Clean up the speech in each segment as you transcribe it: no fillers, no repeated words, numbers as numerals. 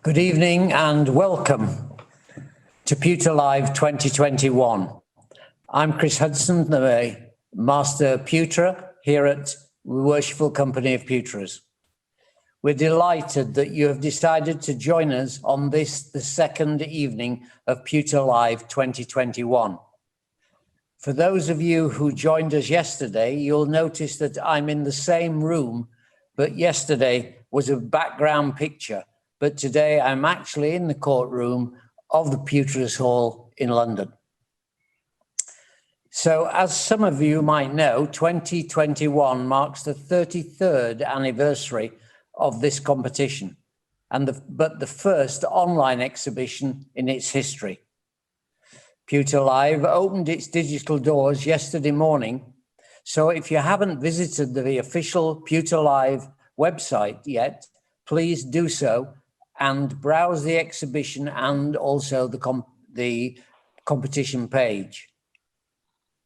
Good evening and welcome to Pewter Live 2021. I'm Chris Hudson, the Master Pewter here at the Worshipful Company of Pewterers. We're delighted that you have decided to join us on this, the second evening of Pewter Live 2021. For those of you who joined us yesterday, you'll notice that I'm in the same room, but yesterday was a background picture. But today I'm actually in the courtroom of the Pewterers Hall in London. So as some of you might know, 2021 marks the 33rd anniversary of this competition, and the first online exhibition in its history. Pewter Live opened its digital doors yesterday morning, so if you haven't visited the official Pewter Live website yet, please do so and browse the exhibition and also the competition page.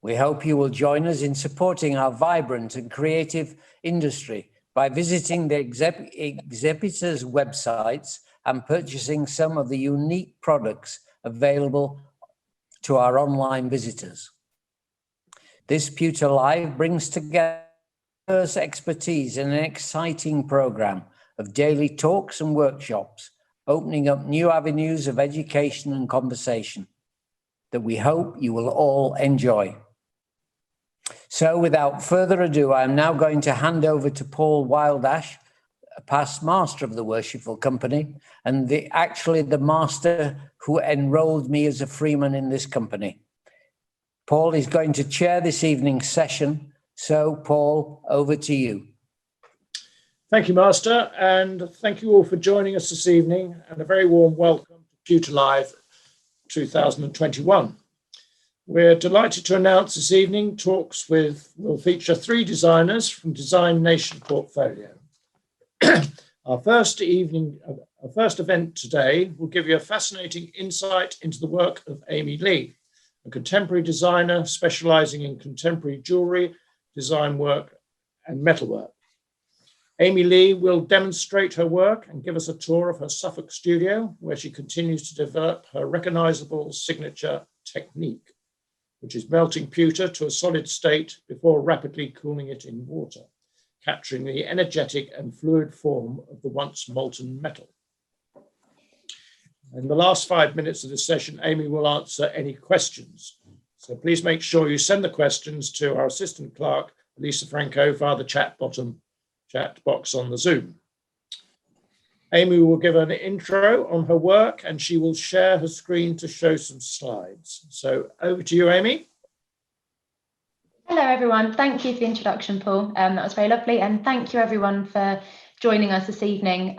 We hope you will join us in supporting our vibrant and creative industry by visiting the exhibitors' websites and purchasing some of the unique products available to our online visitors. This Pewter Live brings together expertise in an exciting program of daily talks and workshops, opening up new avenues of education and conversation that we hope you will all enjoy. So without further ado, I'm now going to hand over to Paul Wildash, a past master of the Worshipful Company, and actually the master who enrolled me as a freeman in this company. Paul is going to chair this evening's session. So Paul, over to you. Thank you, Master, and thank you all for joining us this evening, and a very warm welcome to Pewter Live 2021. We're delighted to announce this evening talks will feature 3 designers from Design Nation portfolio. Our first event today will give you a fascinating insight into the work of Amy Leigh, a contemporary designer specializing in contemporary jewelry, design work, and metalwork. Amy Leigh will demonstrate her work and give us a tour of her Suffolk studio, where she continues to develop her recognizable signature technique, which is melting pewter to a solid state before rapidly cooling it in water, capturing the energetic and fluid form of the once molten metal. In the last 5 minutes of this session, Amy will answer any questions. So please make sure you send the questions to our assistant clerk, Lisa Franco, via the chat box on the Zoom. Amy will give an intro on her work and she will share her screen to show some slides. So over to you, Amy. Hello, everyone. Thank you for the introduction, Paul. That was very lovely. And thank you, everyone, for joining us this evening.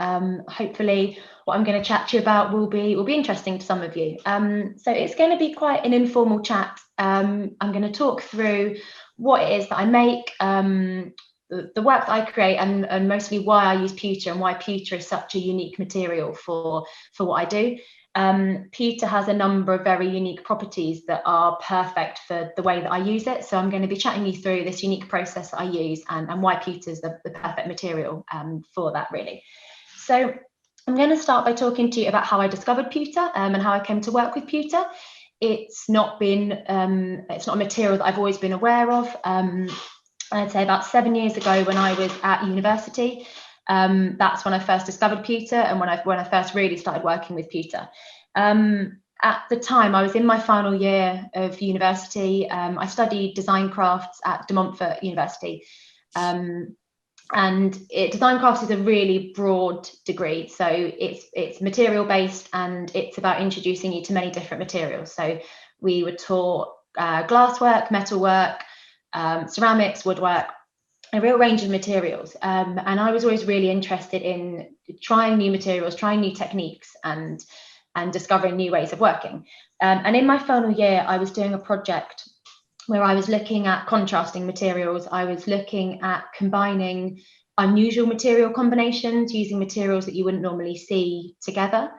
Hopefully, what I'm going to chat to you about will be interesting to some of you. So it's going to be quite an informal chat. I'm going to talk through what it is that I make, the work that I create, and mostly why I use pewter and why pewter is such a unique material for what I do. Pewter has a number of very unique properties that are perfect for the way that I use it. So I'm going to be chatting you through this unique process that I use and why pewter is the perfect material for that, really. So I'm going to start by talking to you about how I discovered pewter and how I came to work with pewter. It's not a material that I've always been aware of. I'd say about 7 years ago when I was at university, that's when I first discovered pewter and when I first really started working with pewter. At the time, I was in my final year of university. I studied design crafts at De Montfort University. Design crafts is a really broad degree. So it's material based and it's about introducing you to many different materials. So we were taught glasswork, metalwork, ceramics, woodwork, a real range of materials. And I was always really interested in trying new materials, trying new techniques and discovering new ways of working. And in my final year, I was doing a project where I was looking at contrasting materials. I was looking at combining unusual material combinations, using materials that you wouldn't normally see together.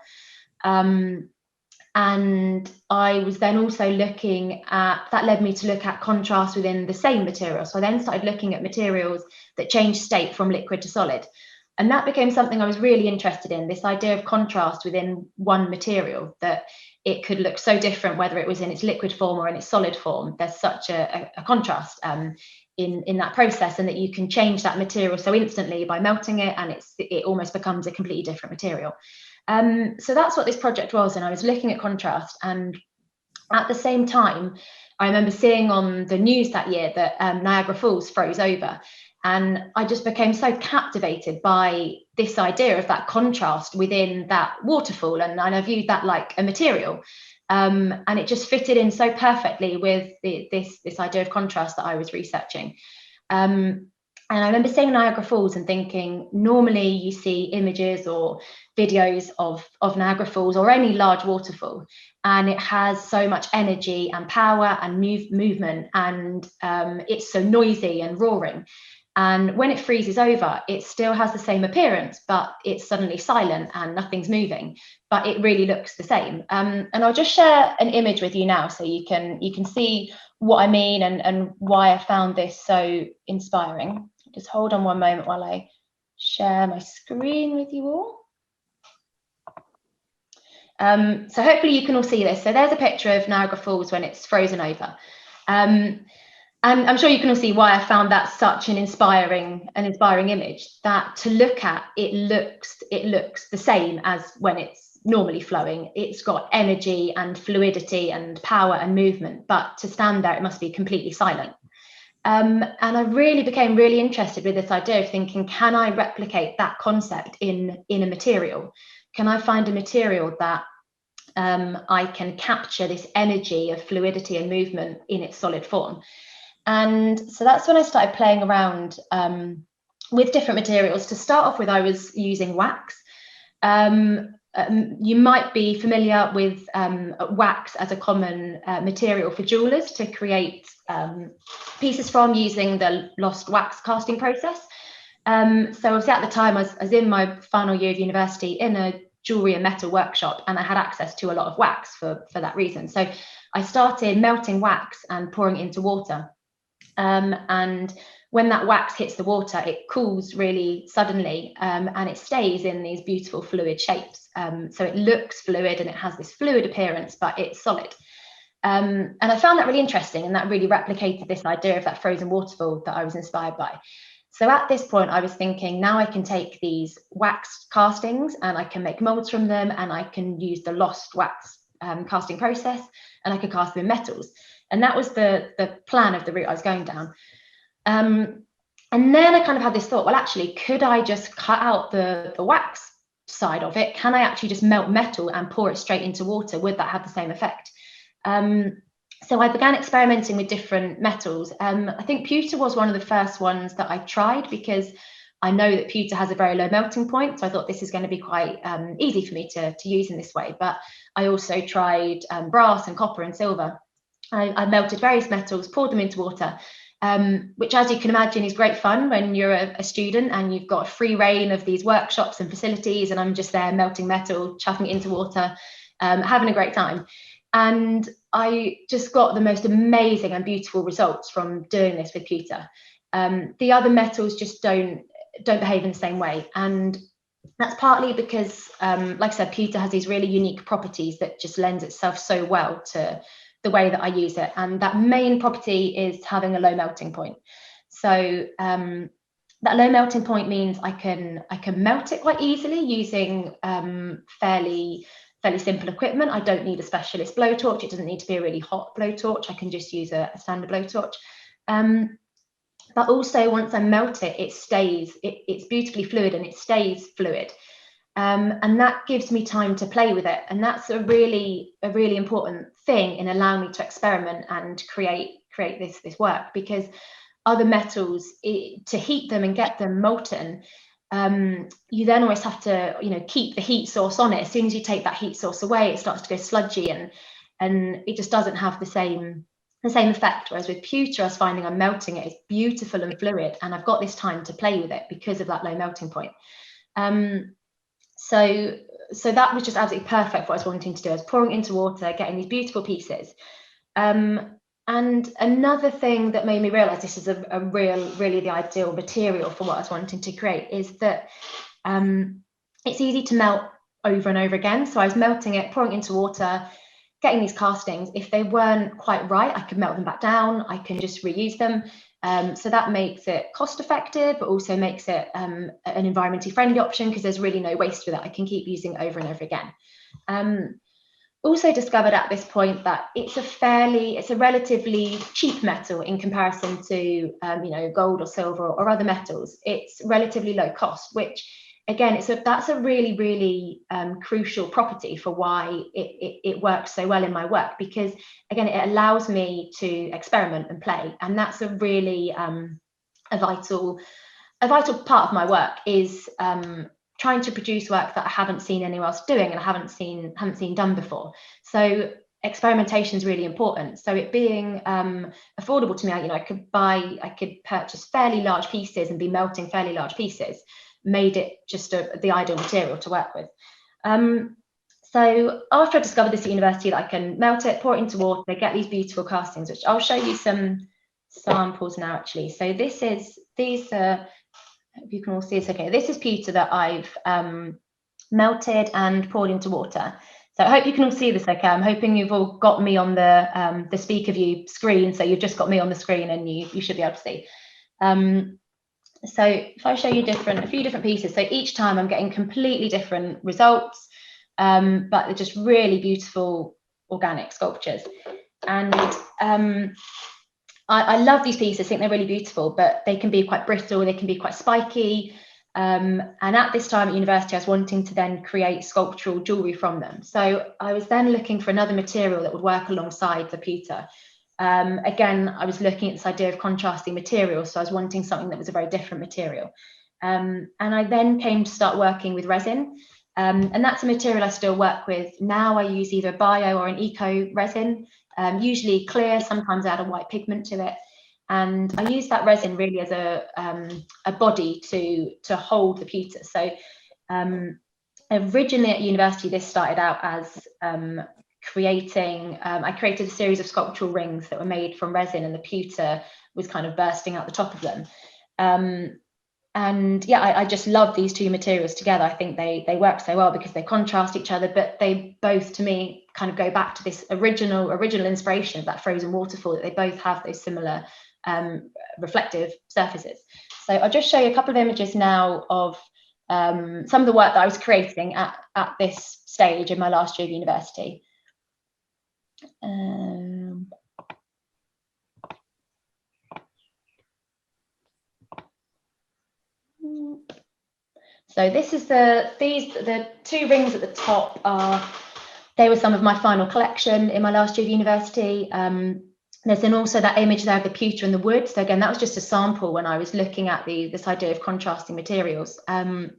And I was then also looking at, that led me to look at contrast within the same material. So I then started looking at materials that change state from liquid to solid. And that became something I was really interested in, this idea of contrast within one material, that it could look so different whether it was in its liquid form or in its solid form. There's such a contrast in that process, and that you can change that material so instantly by melting it, and it almost becomes a completely different material. So that's what this project was, and I was looking at contrast. And at the same time, I remember seeing on the news that year that Niagara Falls froze over. And I just became so captivated by this idea of that contrast within that waterfall. And I viewed that like a material. And it just fitted in so perfectly with this idea of contrast that I was researching. And I remember seeing Niagara Falls and thinking, normally you see images or videos of Niagara Falls or any large waterfall, and it has so much energy and power and movement, and it's so noisy and roaring. And when it freezes over, it still has the same appearance, but it's suddenly silent and nothing's moving, but it really looks the same. And I'll just share an image with you now so you can see what I mean and why I found this so inspiring. Just hold on one moment while I share my screen with you all. So hopefully you can all see this. So there's a picture of Niagara Falls when it's frozen over. And I'm sure you can all see why I found that such an inspiring image, that to look at, it looks the same as when it's normally flowing. It's got energy and fluidity and power and movement, but to stand there, it must be completely silent. And I really became really interested with this idea of thinking, can I replicate that concept in a material? Can I find a material that I can capture this energy of fluidity and movement in its solid form? And so that's when I started playing around with different materials. To start off with, I was using wax. You might be familiar with wax as a common material for jewelers to create pieces from, using the lost wax casting process. So obviously at the time, I was in my final year of university in a jewelry and metal workshop, and I had access to a lot of wax for that reason. So I started melting wax and pouring it into water. And when that wax hits the water, it cools really suddenly, and it stays in these beautiful fluid shapes. So it looks fluid and it has this fluid appearance, but it's solid. And I found that really interesting, and that really replicated this idea of that frozen waterfall that I was inspired by. So at this point, I was thinking, now I can take these wax castings and I can make molds from them, and I can use the lost wax casting process, and I could cast them in metals. And that was the plan of the route I was going down. And then I kind of had this thought, well, actually, could I just cut out the wax side of it? Can I actually just melt metal and pour it straight into water? Would that have the same effect? So I began experimenting with different metals. I think pewter was one of the first ones that I tried, because I know that pewter has a very low melting point. So I thought this is going to be quite easy for me to use in this way. But I also tried brass and copper and silver. I melted various metals, poured them into water, which, as you can imagine, is great fun when you're a student and you've got free reign of these workshops and facilities, and I'm just there melting metal, chucking it into water, having a great time. And I just got the most amazing and beautiful results from doing this with pewter. The other metals just don't behave in the same way, and that's partly because, like I said, pewter has these really unique properties that just lends itself so well to the way that I use it. And that main property is having a low melting point. So that low melting point means I can melt it quite easily using fairly simple equipment. I don't need a specialist blowtorch. It doesn't need to be a really hot blowtorch. I can just use a standard blowtorch. But also, once I melt it, it's beautifully fluid, and it stays fluid. And that gives me time to play with it. And that's a really important thing in allowing me to experiment and create this work, because other metals, to heat them and get them molten, you then always have to, keep the heat source on it. As soon as you take that heat source away, it starts to go sludgy, and it just doesn't have the same effect. Whereas with pewter, I was finding I'm melting it, it's beautiful and fluid, and I've got this time to play with it because of that low melting point. So that was just absolutely perfect for what I was wanting to do. I was pouring it into water, getting these beautiful pieces. And another thing that made me realize this is really the ideal material for what I was wanting to create is that It's easy to melt over and over again. So I was melting it, pouring it into water, getting these castings. If they weren't quite right, I could melt them back down. I can just reuse them. So that makes it cost effective, but also makes it an environmentally friendly option, because there's really no waste with it. I can keep using it over and over again. Also discovered at this point that it's a relatively cheap metal in comparison to gold or silver or other metals. It's relatively low cost, which again, that's a really, really crucial property for why it works so well in my work, because again, it allows me to experiment and play, and that's a really a vital part of my work, is trying to produce work that I haven't seen anyone else doing and I haven't seen done before. So experimentation is really important. So it being affordable to me, I could purchase fairly large pieces and be melting fairly large pieces, made it just the ideal material to work with. So after I discovered this at university, that I can melt it, pour it into water, get these beautiful castings, which I'll show you some samples now actually. So these are, if you can all see this, okay, this is pewter that I've melted and poured into water. So I hope you can all see this okay. I'm hoping you've all got me on the speaker view screen, so you've just got me on the screen and you should be able to see. So if I show you a few different pieces, so each time I'm getting completely different results, but they're just really beautiful organic sculptures. And I love these pieces, I think they're really beautiful, but they can be quite brittle, they can be quite spiky. And at this time at university, I was wanting to then create sculptural jewellery from them. So I was then looking for another material that would work alongside the pewter. Again, I was looking at this idea of contrasting materials, so I was wanting something that was a very different material. And I then came to start working with resin. And that's a material I still work with. Now I use either bio or an eco resin, usually clear, sometimes I add a white pigment to it. And I use that resin really as a body to hold the pewter. So originally at university, this started out as I created a series of sculptural rings that were made from resin, and the pewter was kind of bursting out the top of them. And yeah, I just love these two materials together. I think they work so well because they contrast each other, but they both, to me, kind of go back to this original inspiration of that frozen waterfall, that they both have those similar reflective surfaces. So I'll just show you a couple of images now of some of the work that I was creating at this stage in my last year of university. So this is the two rings at the top they were some of my final collection in my last year of university. There's then also that image there of the pewter and the wood. So again, that was just a sample when I was looking at this idea of contrasting materials. And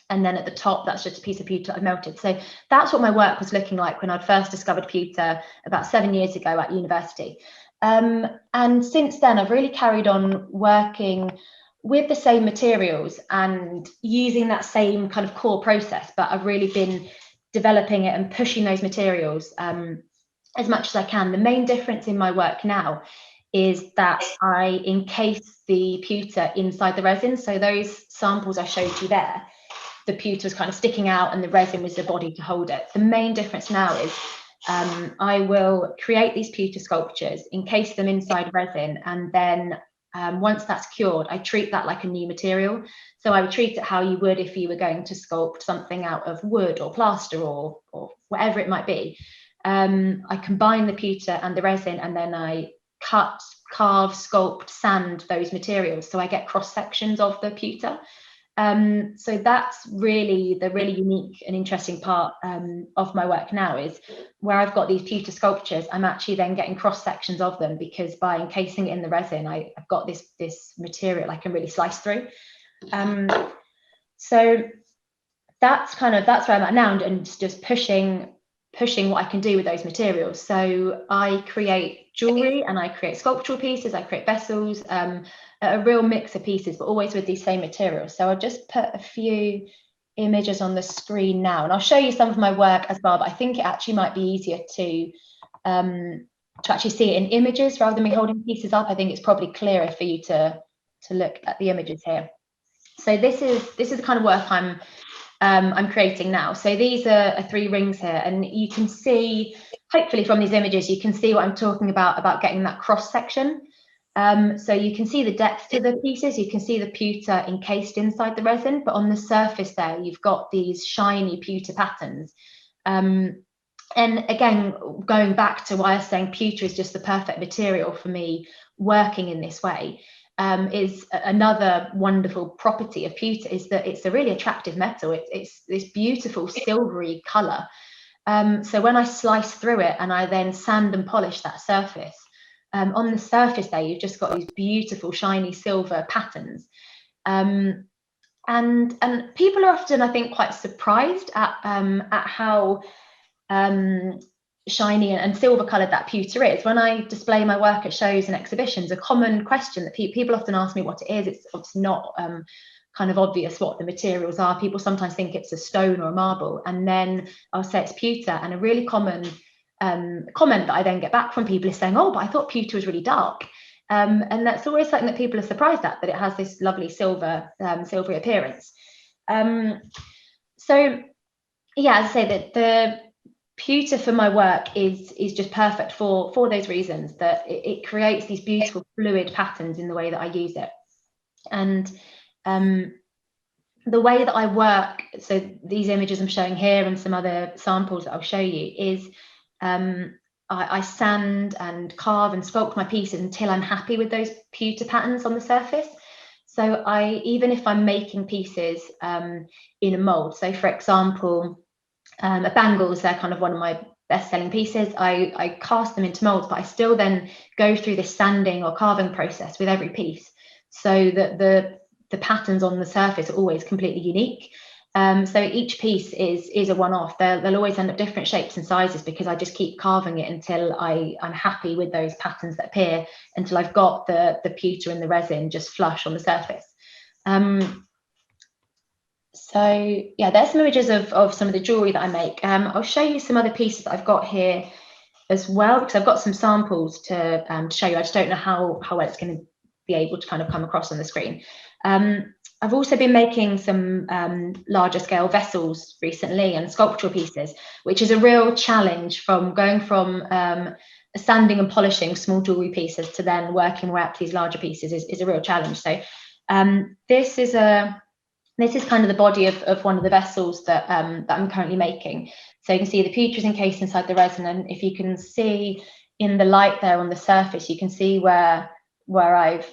then at the top, that's just a piece of pewter I've melted. So that's what my work was looking like when I'd first discovered pewter about 7 years ago at university. And since then, I've really carried on working with the same materials and using that same kind of core process, but I've really been developing it and pushing those materials as much as I can. The main difference in my work now is that I encase the pewter inside the resin. So those samples I showed you there, the pewter was kind of sticking out and the resin was the body to hold it. The main difference now is I will create these pewter sculptures, encase them inside resin, and then once that's cured, I treat that like a new material. So I would treat it how you would if you were going to sculpt something out of wood or plaster or whatever it might be. I combine the pewter and the resin, and then I cut, carve, sculpt, sand those materials. So I get cross sections of the pewter. So that's really the really unique and interesting part of my work now, is where I've got these pewter sculptures, I'm actually then getting cross sections of them, because by encasing it in the resin, I've got this material I can really slice through. So that's where I'm at now, and just pushing what I can do with those materials. So I create jewelry and I create sculptural pieces, I create vessels, a real mix of pieces, but always with these same materials. So I'll just put a few images on the screen now, and I'll show you some of my work as well, but I think it actually might be easier to actually see it in images rather than me holding pieces up. I think it's probably clearer for you to look at the images here. So this is the kind of work I'm creating now. So these are 3 rings here, and you can see, hopefully from these images, you can see what I'm talking about getting that cross section. So you can see the depth to the pieces, you can see the pewter encased inside the resin, but on the surface there, you've got these shiny pewter patterns. And again, going back to why I was saying pewter is just the perfect material for me working in this way, is another wonderful property of pewter is that it's a really attractive metal. It's this beautiful silvery color. So when I slice through it and I then sand and polish that surface, on the surface there, you've just got these beautiful shiny silver patterns. And people are often, I think, quite surprised at how shiny and silver coloured that pewter is. When I display my work at shows and exhibitions, a common question that people often ask me what it is. It's obviously not kind of obvious what the materials are. People sometimes think it's a stone or a marble, and then I'll say it's pewter. And a really common comment that I then get back from people is saying, "Oh, but I thought pewter was really dark." And that's always something that people are surprised at, that it has this lovely silvery appearance. So yeah, as I say, that the pewter for my work is just perfect for those reasons, that it creates these beautiful fluid patterns in the way that I use it. And the way that I work, so these images I'm showing here and some other samples that I'll show you, is I sand and carve and sculpt my pieces until I'm happy with those pewter patterns on the surface. So even if I'm making pieces in a mold, so for example, bangles, they're kind of one of my best-selling pieces. I cast them into molds, but I still then go through this sanding or carving process with every piece, so that the patterns on the surface are always completely unique. So each piece is a one-off. They'll always end up different shapes and sizes, because I just keep carving it until I'm happy with those patterns that appear, until I've got the pewter and the resin just flush on the surface. So yeah, there's some images of some of the jewelry that I make. I'll show you some other pieces that I've got here as well, because I've got some samples to show you. I just don't know how well it's going to be able to kind of come across on the screen. I've also been making some larger scale vessels recently and sculptural pieces, which is a real challenge, from going from sanding and polishing small jewelry pieces to then working way up to these larger pieces is a real challenge. So this is kind of the body of one of the vessels that I'm currently making. So you can see the pewter is encased inside the resin, and if you can see in the light there on the surface, you can see where I've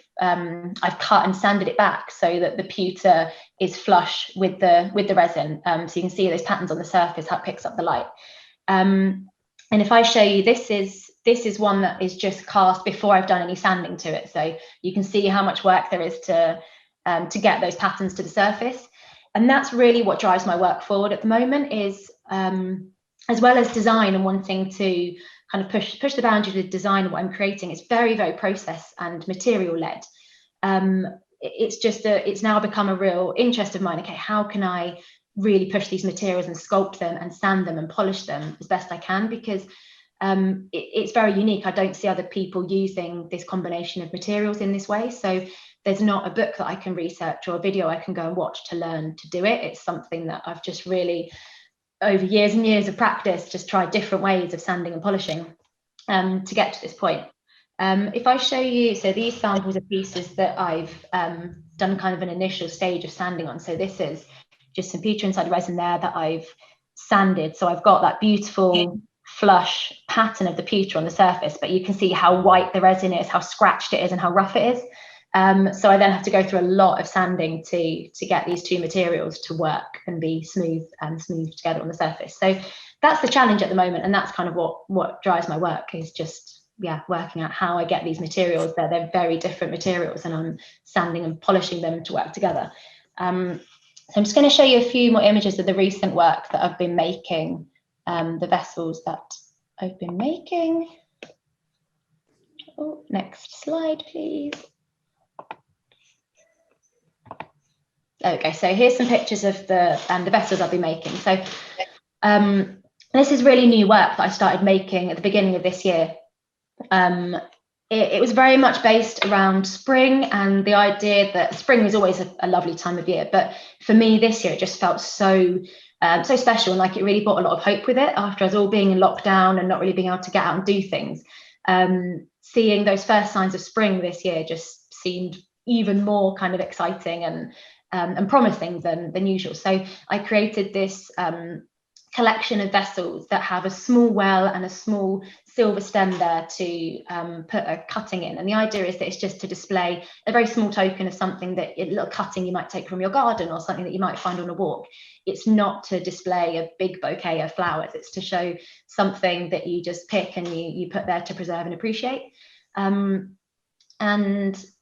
cut and sanded it back so that the pewter is flush with the resin. So you can see those patterns on the surface, how it picks up the light. And if I show you, this is one that is just cast before I've done any sanding to it. So you can see how much work there is to get those patterns to the surface. And that's really what drives my work forward at the moment, is as well as design and wanting to kind of push the boundaries with design and what I'm creating, it's very, very process and material led. It's now become a real interest of mine. Okay, how can I really push these materials and sculpt them and sand them and polish them as best I can? Because it's very unique. I don't see other people using this combination of materials in this way. So there's not a book that I can research or a video I can go and watch to learn to do it. It's something that I've just really, over years and years of practice, just tried different ways of sanding and polishing to get to this point. If I show you, so these samples are pieces that I've done kind of an initial stage of sanding on. So this is just some pewter inside the resin there that I've sanded. So I've got that beautiful flush pattern of the pewter on the surface, but you can see how white the resin is, how scratched it is, and how rough it is. So I then have to go through a lot of sanding to get these two materials to work and be smooth together on the surface. So that's the challenge at the moment, and that's kind of what drives my work, is just working out how I get these materials there. They're very different materials, and I'm sanding and polishing them to work together. So I'm just going to show you a few more images of the recent work that I've been making, the vessels that I've been making. Oh, next slide, please. Okay, so here's some pictures of the vessels I'll be making. So this is really new work that I started making at the beginning of this year. it was very much based around spring and the idea that spring is always a lovely time of year. But for me this year, it just felt so special, and like it really brought a lot of hope with it after us all being in lockdown and not really being able to get out and do things. Seeing those first signs of spring this year just seemed even more kind of exciting and promising than usual. So I created this collection of vessels that have a small well and a small silver stem there to put a cutting in. And the idea is that it's just to display a very small token of something, that a little cutting you might take from your garden or something that you might find on a walk. It's not to display a big bouquet of flowers. It's to show something that you just pick and you put there to preserve and appreciate. And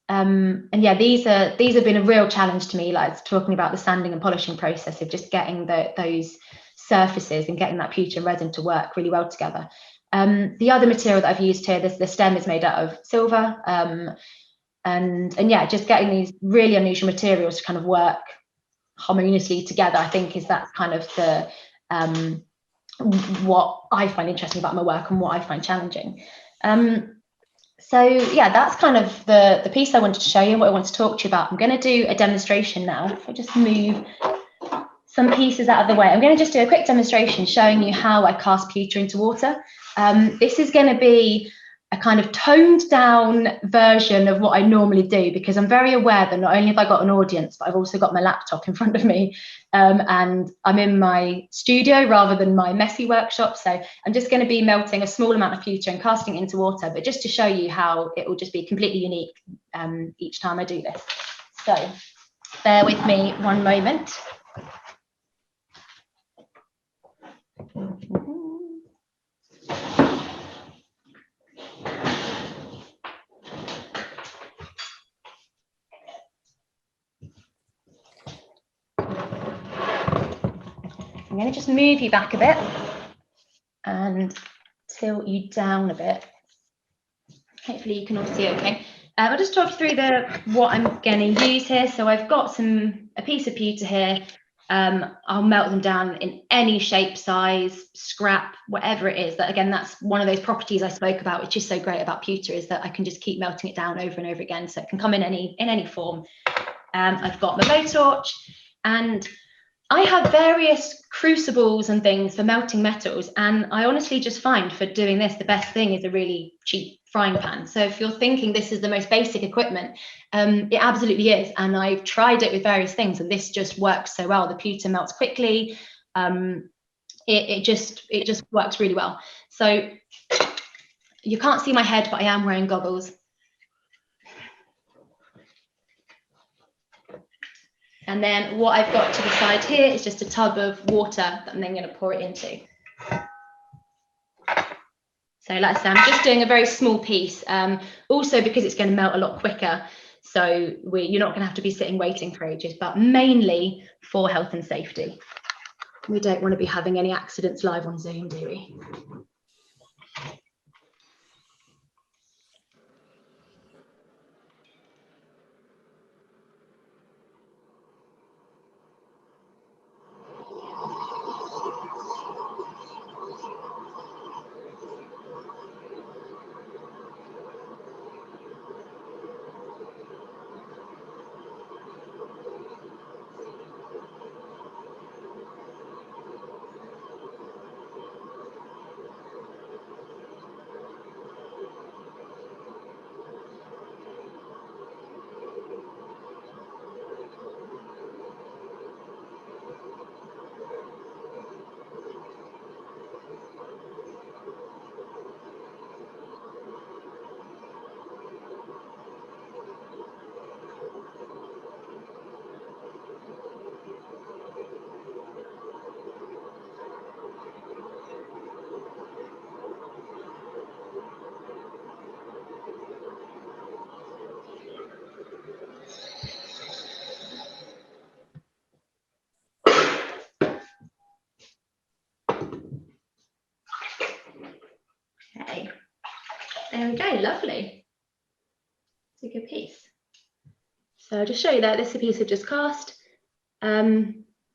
yeah, these have been a real challenge to me, like talking about the sanding and polishing process of just getting those surfaces and getting that pewter resin to work really well together. The other material that I've used here, the stem is made out of silver, and yeah, just getting these really unusual materials to kind of work harmoniously together, I think that's kind of the what I find interesting about my work and what I find challenging. So yeah, that's kind of the piece I wanted to show you and what I wanted to talk to you about. I'm going to do a demonstration now. If I just move some pieces out of the way, I'm going to just do a quick demonstration showing you how I cast pewter into water. This is going to be a kind of toned down version of what I normally do, because I'm very aware that not only have I got an audience, but I've also got my laptop in front of me, and I'm in my studio rather than my messy workshop. So I'm just going to be melting a small amount of pewter and casting it into water, but just to show you how it will just be completely unique each time I do this. So bear with me one moment. I'm going to just move you back a bit and tilt you down a bit. Hopefully you can all see okay. I'll just talk you through what I'm going to use here. So I've got a piece of pewter here. I'll melt them down in any shape, size, scrap, whatever it is. That again, that's one of those properties I spoke about, which is so great about pewter, is that I can just keep melting it down over and over again. So it can come in any form. I've got my blowtorch, and I have various crucibles and things for melting metals, and I honestly just find for doing this, the best thing is a really cheap frying pan. So if you're thinking this is the most basic equipment, it absolutely is. And I've tried it with various things, and this just works so well. The pewter melts quickly. It just works really well. So you can't see my head, but I am wearing goggles. And then what I've got to the side here is just a tub of water that I'm then going to pour it into. So like I said, I'm just doing a very small piece, also because it's going to melt a lot quicker. So you're not going to have to be sitting waiting for ages, but mainly for health and safety. We don't want to be having any accidents live on Zoom, do we? Okay, there we go, lovely. It's a good piece. So I'll just show you that this is a piece I've just cast. So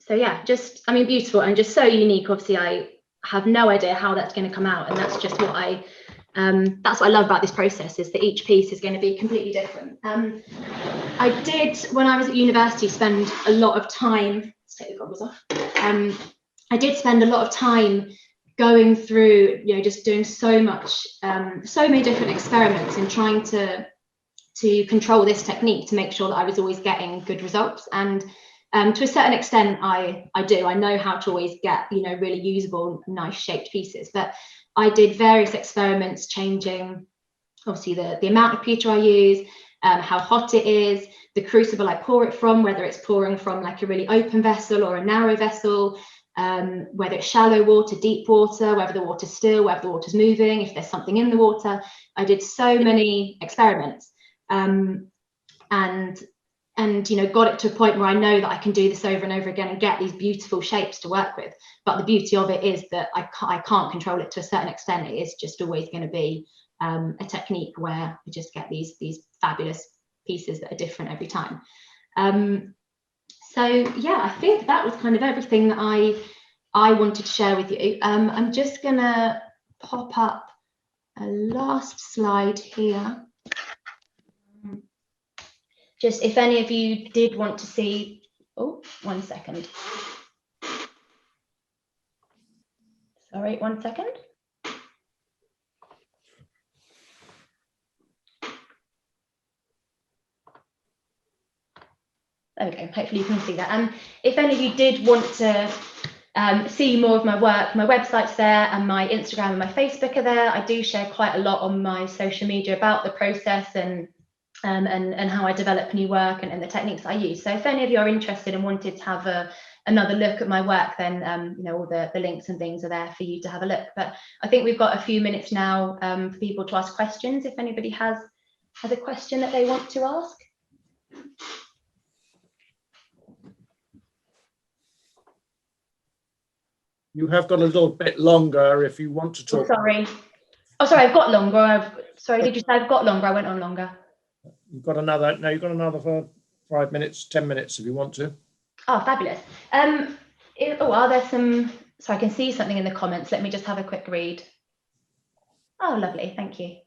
yeah, beautiful and just so unique. Obviously, I have no idea how that's going to come out, and that's just what I That's what I love about this process, is that each piece is going to be completely different. I did, when I was at university, spend a lot of time, let's take the goggles off. I did spend a lot of time going through, just doing so many different experiments and trying to control this technique to make sure that I was always getting good results. And to a certain extent, I know how to always get, really usable, nice shaped pieces. But I did various experiments changing, obviously, the amount of pewter I use, how hot it is, the crucible I pour it from, whether it's pouring from like a really open vessel or a narrow vessel, whether it's shallow water, deep water, whether the water's still, whether the water's moving, if there's something in the water. I did so many experiments, and got it to a point where I know that I can do this over and over again and get these beautiful shapes to work with. But the beauty of it is that I can't control it to a certain extent. It is just always going to be a technique where we just get these fabulous pieces that are different every time. So yeah, I think that was kind of everything that I wanted to share with you. I'm just gonna pop up a last slide here. Just if any of you did want to see, oh, 1 second. Sorry, 1 second. Okay, hopefully you can see that. If any of you did want to see more of my work, my website's there, and my Instagram and my Facebook are there. I do share quite a lot on my social media about the process and how I develop new work and the techniques I use. So if any of you are interested and wanted to have another look at my work, then all the links and things are there for you to have a look. But I think we've got a few minutes now for people to ask questions, if anybody has a question that they want to ask. You have got a little bit longer if you want to talk. Oh, sorry, I've got longer. Sorry, did you say I've got longer? I went on longer. You've got another, no, you've got another for 5 minutes, 10 minutes if you want to. Oh, fabulous. Are there some, so I can see something in the comments. Let me just have a quick read. Oh, lovely, thank you.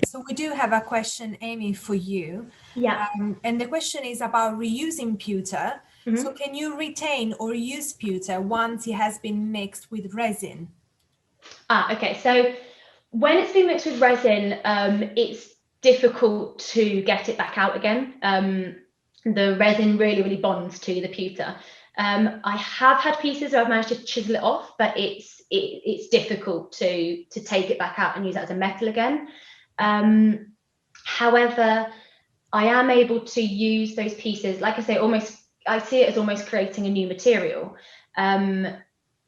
So we do have a question, Amy, for you. Yeah. And the question is about reusing pewter. Mm-hmm. So can you retain or use pewter once it has been mixed with resin? Okay, so when it's been mixed with resin, it's difficult to get it back out again. The resin really bonds to the pewter. I have had pieces where I've managed to chisel it off, but it's difficult to take it back out and use it as a metal again. However, I am able to use those pieces, like I say, I see it as almost creating a new material.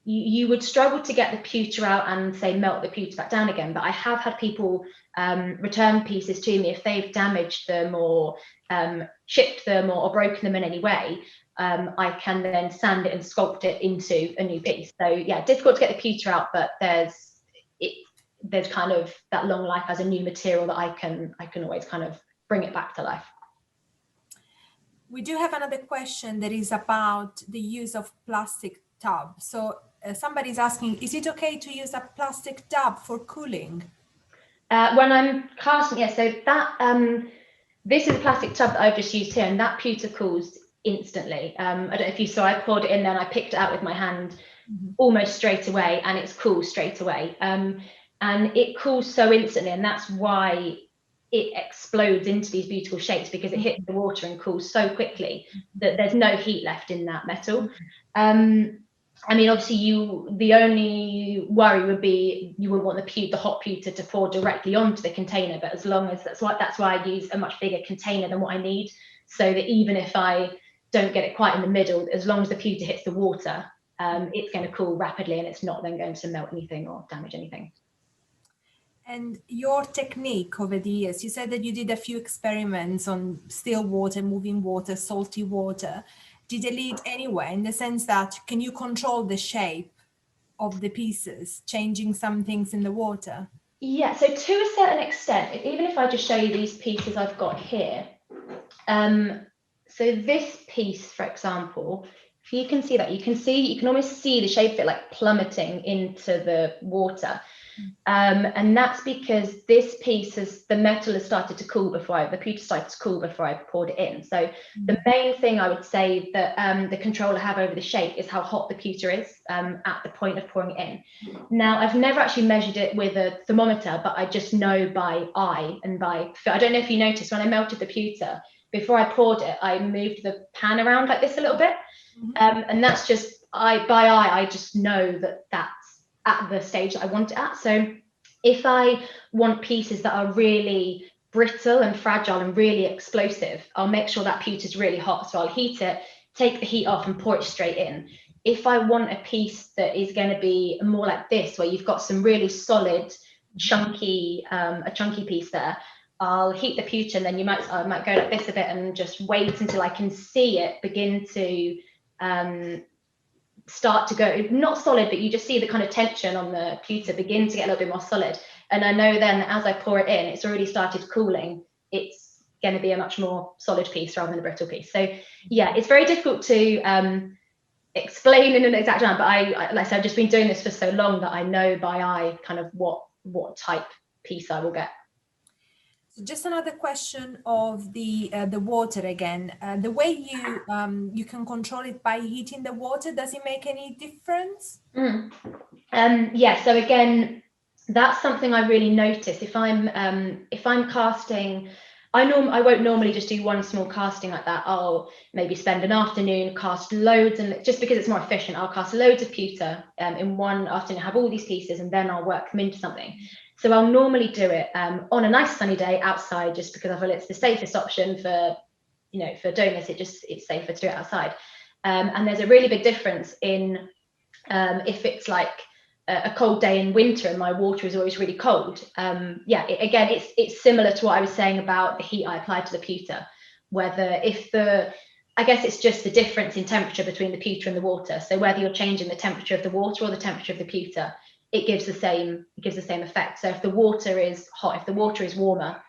You would struggle to get the pewter out and say melt the pewter back down again, but I have had people return pieces to me if they've damaged them or chipped them or broken them in any way. I can then sand it and sculpt it into a new piece. So yeah, difficult to get the pewter out, but there's kind of that long life as a new material that I can always kind of bring it back to life. We do have another question that is about the use of plastic tub. So somebody's asking, is it okay to use a plastic tub for cooling? When I'm casting, yeah, so that this is a plastic tub that I've just used here, and that pewter cools instantly. I don't know if you saw, I poured it in there and I picked it out with my hand almost straight away, and it's cool straight away. And it cools so instantly, and that's why it explodes into these beautiful shapes, because it hits the water and cools so quickly that there's no heat left in that metal. I mean, obviously, the only worry would be you wouldn't want the hot pewter to pour directly onto the container, but as long as that's why I use a much bigger container than what I need, so that even if I don't get it quite in the middle, as long as the pewter hits the water, it's going to cool rapidly, and it's not then going to melt anything or damage anything. And your technique over the years, you said that you did a few experiments on still water, moving water, salty water. Did it lead anywhere, in the sense that can you control the shape of the pieces, changing some things in the water? Yeah, so to a certain extent, even if I just show you these pieces I've got here. So this piece, for example, you can see that, you can almost see the shape of it like plummeting into the water. And that's because this piece the metal has started to cool the pewter started to cool before I poured it in. So the main thing I would say that the control I have over the shape is how hot the pewter is at the point of pouring it in. Now, I've never actually measured it with a thermometer, but I just know by eye and by, I don't know if you noticed when I melted the pewter, before I poured it, I moved the pan around like this a little bit. And that's just, by eye, I just know that that's at the stage that I want it at. So if I want pieces that are really brittle and fragile and really explosive, I'll make sure that pewter is really hot. So I'll heat it, take the heat off and pour it straight in. If I want a piece that is going to be more like this, where you've got some really solid, chunky, a chunky piece there, I'll heat the pewter, and then I might go like this a bit and just wait until I can see it begin to start to go, not solid, but you just see the kind of tension on the pewter begin to get a little bit more solid. And I know then that as I pour it in, it's already started cooling. It's going to be a much more solid piece rather than a brittle piece. So yeah, it's very difficult to explain in an exact amount, but I like I said, I've just been doing this for so long that I know by eye kind of what type piece I will get. So just another question of the water again. The way you can control it by heating the water, does it make any difference? Yeah. So again, that's something I really notice. If I'm casting, I won't normally just do one small casting like that. I'll maybe spend an afternoon, cast loads, and just because it's more efficient, I'll cast loads of pewter in one afternoon, have all these pieces, and then I'll work them into something. So I'll normally do it on a nice sunny day outside, just because I feel it's the safest option for doing this. It's safer to do it outside. And there's a really big difference in if it's like a cold day in winter and my water is always really cold. Again, it's similar to what I was saying about the heat I applied to the pewter. I guess it's just the difference in temperature between the pewter and the water. So whether you're changing the temperature of the water or the temperature of the pewter, it gives the same effect. So if the water is hot, if the water is warmer,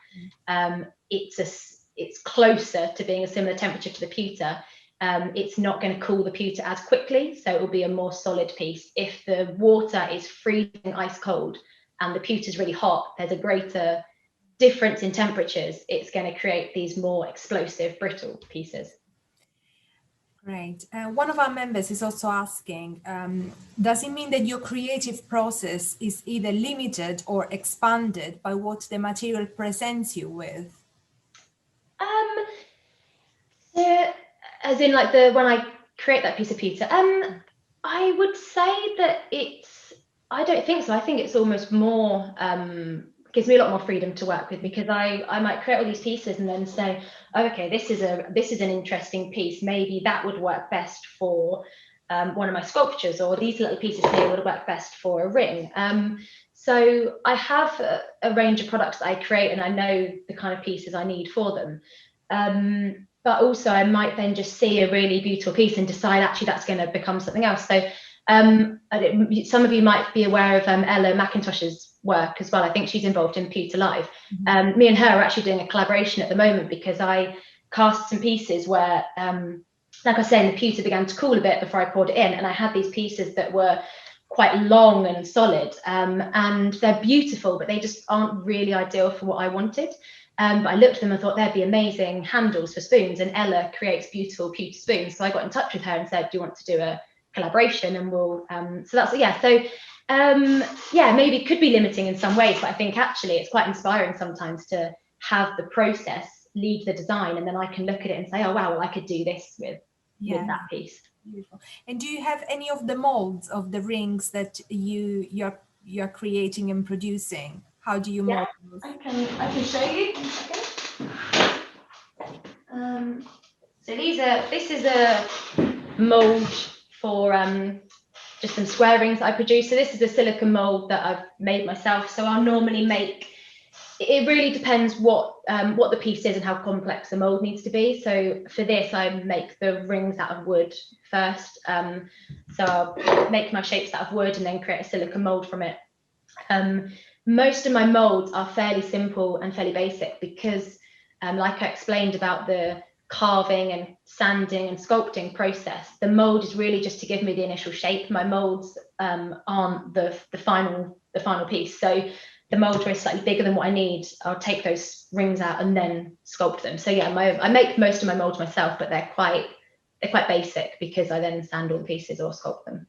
it's closer to being a similar temperature to the pewter. It's not going to cool the pewter as quickly, so it will be a more solid piece. If the water is freezing ice cold and the pewter is really hot, there's a greater difference in temperatures. It's going to create these more explosive, brittle pieces. Great. One of our members is also asking, does it mean that your creative process is either limited or expanded by what the material presents you with? As in like when I create that piece of pewter, I would say that I don't think so. I think it's almost more, gives me a lot more freedom to work with, because I might create all these pieces and then say, oh, okay, this is an interesting piece. Maybe that would work best for one of my sculptures, or these little pieces here would work best for a ring. So I have a range of products that I create, and I know the kind of pieces I need for them. But also I might then just see a really beautiful piece and decide actually that's going to become something else. So some of you might be aware of Ella McIntosh's work as well. I think she's involved in Pewter Live. Me and her are actually doing a collaboration at the moment, because I cast some pieces where, like I was saying, the pewter began to cool a bit before I poured it in, and I had these pieces that were quite long and solid, and they're beautiful, but they just aren't really ideal for what I wanted. But I looked at them and thought they'd be amazing handles for spoons, and Ella creates beautiful pewter spoons. So I got in touch with her and said, do you want to do a collaboration? And we'll, so that's, yeah. So maybe it could be limiting in some ways, but I think actually it's quite inspiring sometimes to have the process lead the design, and then I can look at it and say, oh, wow, well, I could do this with that piece. Beautiful. And do you have any of the molds of the rings that you're creating and producing? How do you mold those? I can show you. So this is a mold for just some square rings that I produce. So this is a silicone mold that I've made myself. So I'll normally make, it really depends what the piece is and how complex the mold needs to be. So for this, I make the rings out of wood first. So I'll make my shapes out of wood and then create a silicone mold from it. Most of my molds are fairly simple and fairly basic, because like I explained about the carving and sanding and sculpting process, the mold is really just to give me the initial shape. My molds aren't the final piece. So the molds are slightly bigger than what I need. I'll take those rings out and then sculpt them. So yeah, I make most of my molds myself, but they're quite basic because I then sand all the pieces or sculpt them.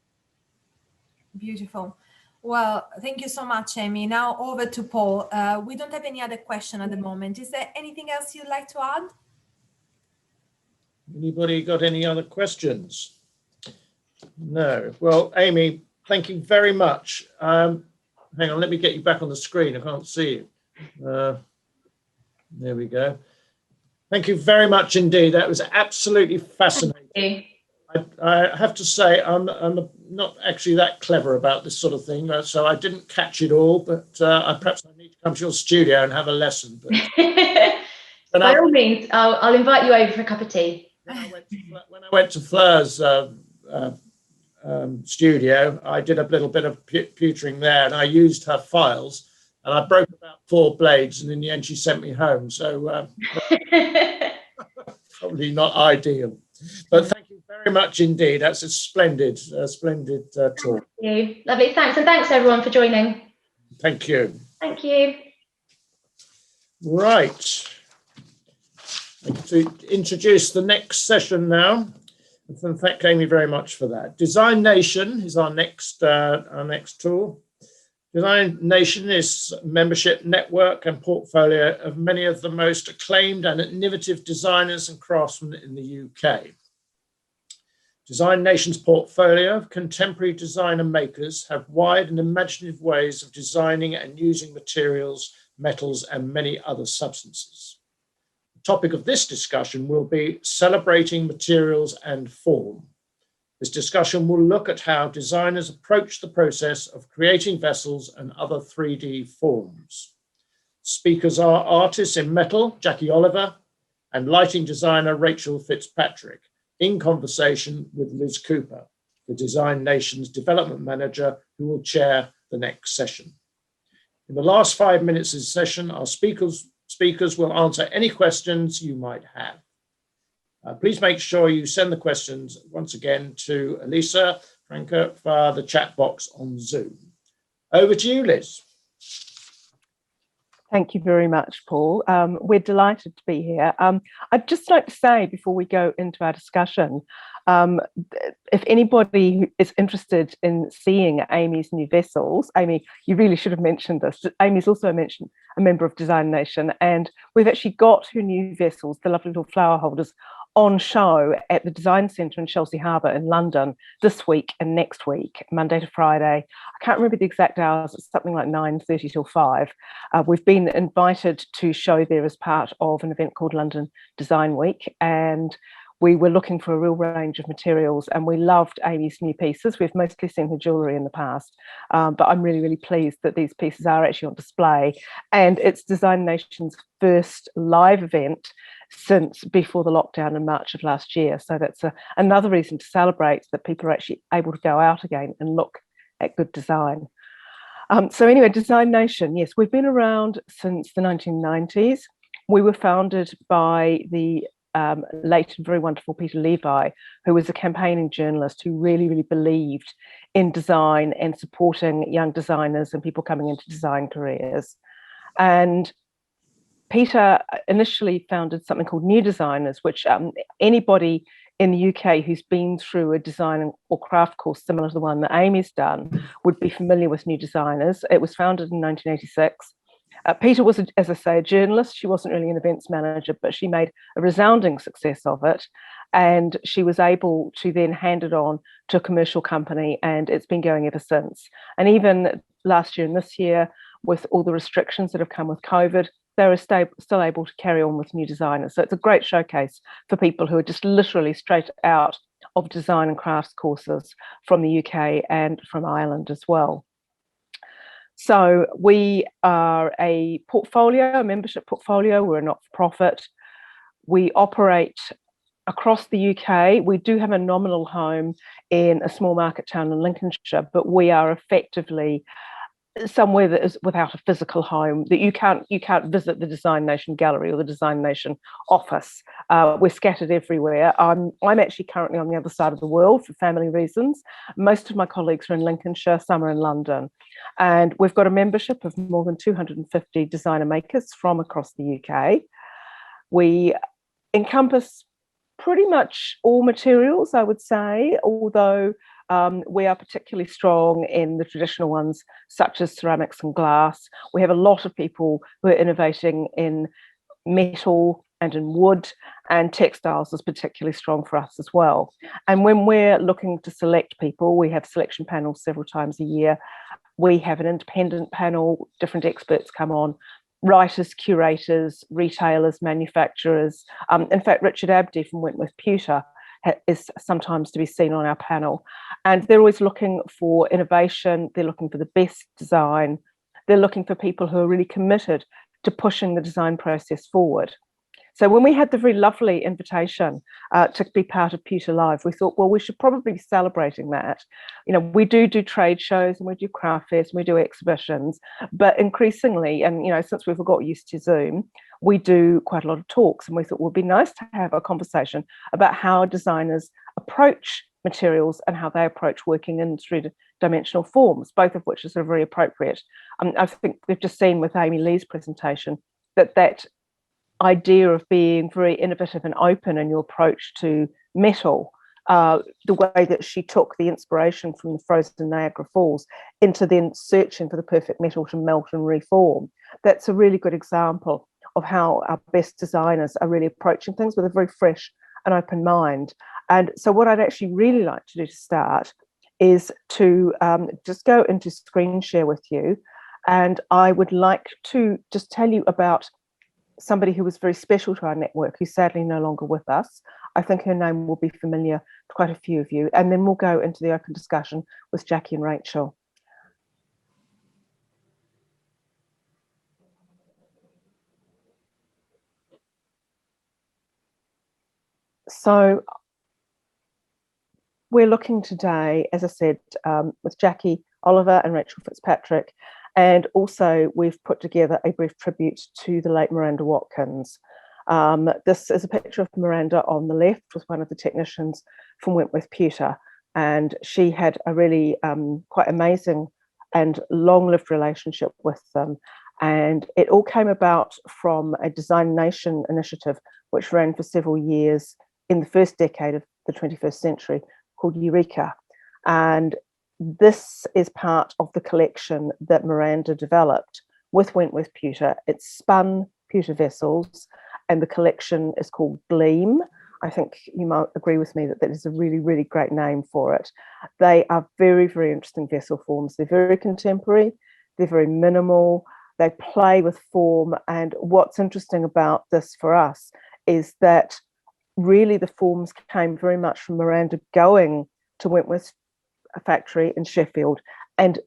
Beautiful. Well, thank you so much, Amy. Now over to Paul. We don't have any other question at the moment. Is there anything else you'd like to add? Anybody got any other questions? No. Well, Amy, thank you very much. Hang on, let me get you back on the screen. I can't see you. There we go. Thank you very much indeed. That was absolutely fascinating. I have to say, I'm not actually that clever about this sort of thing, so I didn't catch it all, but perhaps I need to come to your studio and have a lesson. But by all means, I'll invite you over for a cup of tea. When I went to Fleur's studio, I did a little bit of pewtering there, and I used her files, and I broke about 4 blades, and in the end she sent me home. So probably not ideal. But thank you very much indeed. That's a splendid talk. Thank you. Lovely. Thanks. And thanks everyone for joining. Thank you. Thank you. Right. To introduce the next session now. And thank Amy very much for that. Design Nation is our next tool. Design Nation is a membership network and portfolio of many of the most acclaimed and innovative designers and craftsmen in the UK. Design Nation's portfolio of contemporary designer makers have wide and imaginative ways of designing and using materials, metals, and many other substances. The topic of this discussion will be celebrating materials and form. This discussion will look at how designers approach the process of creating vessels and other 3D forms. Speakers are artists in metal, Jackie Oliver, and lighting designer Rachel Fitzpatrick, in conversation with Liz Cooper, the Design Nation's development manager, who will chair the next session. In the last 5 minutes of the session, our speakers will answer any questions you might have. Please make sure you send the questions once again to Elisa Franca via the chat box on Zoom. Over to you, Liz. Thank you very much, Paul. We're delighted to be here. I'd just like to say before we go into our discussion, if anybody is interested in seeing Amy's new vessels, Amy, you really should have mentioned this. Amy's also a member of Design Nation, and we've actually got her new vessels, the lovely little flower holders, on show at the Design Centre in Chelsea Harbour in London this week and next week, Monday to Friday. I can't remember the exact hours, it's something like 9:30 till 5. We've been invited to show there as part of an event called London Design Week, and we were looking for a real range of materials, and we loved Amy's new pieces. We've mostly seen her jewellery in the past, but I'm really, really pleased that these pieces are actually on display. And it's Design Nation's first live event since before the lockdown in March of last year. So that's another reason to celebrate that people are actually able to go out again and look at good design. So anyway, Design Nation, yes, we've been around since the 1990s. We were founded by the late and very wonderful Peter Leigh, who was a campaigning journalist who really, really believed in design and supporting young designers and people coming into design careers. And Peter initially founded something called New Designers, which anybody in the UK who's been through a design or craft course similar to the one that Amy's done would be familiar with New Designers. It was founded in 1986. Peter was, as I say, a journalist. She wasn't really an events manager, but she made a resounding success of it. And she was able to then hand it on to a commercial company, and it's been going ever since. And even last year and this year, with all the restrictions that have come with COVID, they were still able to carry on with New Designers. So it's a great showcase for people who are just literally straight out of design and crafts courses from the UK and from Ireland as well. So we are a portfolio, a membership portfolio. We're a not-for-profit. We operate across the UK. We do have a nominal home in a small market town in Lincolnshire, but we are effectively somewhere that is without a physical home, that you can't visit the Design Nation gallery or the Design Nation office. We're scattered everywhere. I'm actually currently on the other side of the world for family reasons. Most of my colleagues are in Lincolnshire, some are in London, and we've got a membership of more than 250 designer makers from across the UK. We encompass pretty much all materials, I would say, although we are particularly strong in the traditional ones, such as ceramics and glass. We have a lot of people who are innovating in metal and in wood, and textiles is particularly strong for us as well. And when we're looking to select people, we have selection panels several times a year. We have an independent panel, different experts come on, writers, curators, retailers, manufacturers. In fact, Richard Abdi from Wentworth Pewter is sometimes to be seen on our panel. And they're always looking for innovation. They're looking for the best design. They're looking for people who are really committed to pushing the design process forward. So when we had the very lovely invitation to be part of Pewter Live, we thought, well, we should probably be celebrating that. You know, we do trade shows and we do craft fairs and we do exhibitions, but increasingly, and you know, since we've got used to Zoom, we do quite a lot of talks, and we thought it would be nice to have a conversation about how designers approach materials and how they approach working in three-dimensional forms, both of which are sort of very appropriate. I think we've just seen with Amy Leigh's presentation that idea of being very innovative and open in your approach to metal, the way that she took the inspiration from the frozen Niagara Falls into then searching for the perfect metal to melt and reform. That's a really good example of how our best designers are really approaching things with a very fresh and open mind. And so what I'd actually really like to do to start is to just go into screen share with you. And I would like to just tell you about somebody who was very special to our network, who's sadly no longer with us. I think her name will be familiar to quite a few of you. And then we'll go into the open discussion with Jackie and Rachel. So we're looking today, as I said, with Jackie Oliver and Rachel Fitzpatrick, and also we've put together a brief tribute to the late Miranda Watkins. This is a picture of Miranda on the left with one of the technicians from Wentworth Pewter, and she had a really quite amazing and long-lived relationship with them. And it all came about from a Design Nation initiative, which ran for several years in the first decade of the 21st century, called Eureka. And this is part of the collection that Miranda developed with Wentworth Pewter. It's spun pewter vessels, and the collection is called Gleam. I think you might agree with me that that is a really, really great name for it. They are very, very interesting vessel forms. They're very contemporary, they're very minimal, they play with form. And what's interesting about this for us is that really the forms came very much from Miranda going to Wentworth factory in Sheffield and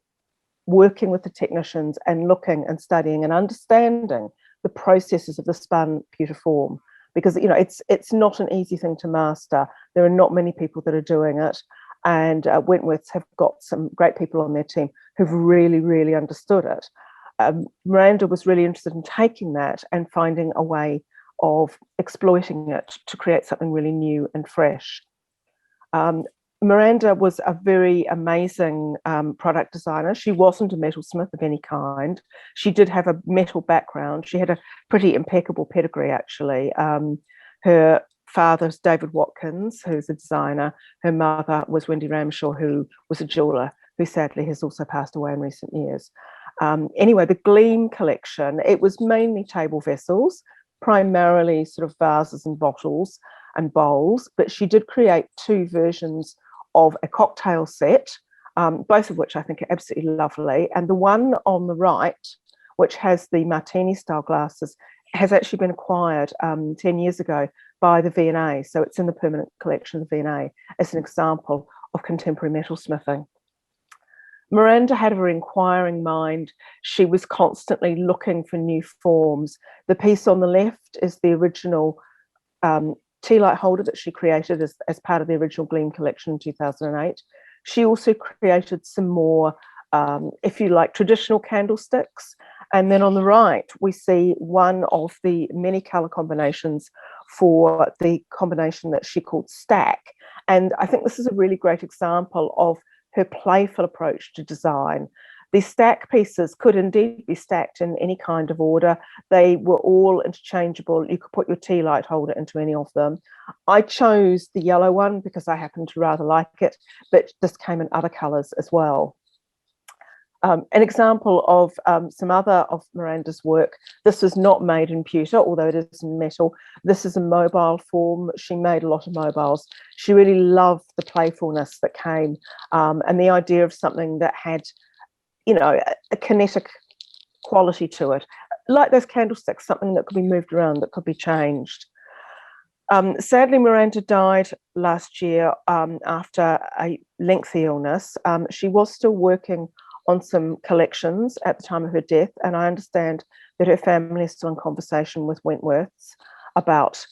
working with the technicians and looking and studying and understanding the processes of the spun pewter form, because you know it's not an easy thing to master. There are not many people that are doing it, and Wentworths have got some great people on their team who've really, really understood it. Miranda was really interested in taking that and finding a way of exploiting it to create something really new and fresh. Miranda was a very amazing product designer. She wasn't a metalsmith of any kind. She did have a metal background. She had a pretty impeccable pedigree, actually. Her father's David Watkins, who's a designer. Her mother was Wendy Ramshaw, who was a jeweler, who sadly has also passed away in recent years. Anyway, the Gleam collection, it was mainly table vessels, primarily sort of vases and bottles and bowls, but she did create two versions of a cocktail set, both of which I think are absolutely lovely. And the one on the right, which has the martini style glasses, has actually been acquired 10 years ago by the V&A. So it's in the permanent collection of the V&A as an example of contemporary metalsmithing. Miranda had a very inquiring mind. She was constantly looking for new forms. The piece on the left is the original tea light holder that she created as part of the original Gleam collection in 2008. She also created some more if you like, traditional candlesticks. And then on the right, we see one of the many colour combinations for the combination that she called stack. And I think this is a really great example of her playful approach to design. These stack pieces could indeed be stacked in any kind of order. They were all interchangeable. You could put your tea light holder into any of them. I chose the yellow one because I happen to rather like it, but this came in other colours as well. An example of some other of Miranda's work. This was not made in pewter, although it is in metal. This is a mobile form. She made a lot of mobiles. She really loved the playfulness that came and the idea of something that had, you know, a kinetic quality to it, like those candlesticks, something that could be moved around, that could be changed. Sadly, Miranda died last year after a lengthy illness. She was still working on some collections at the time of her death, and I understand that her family is still in conversation with Wentworths about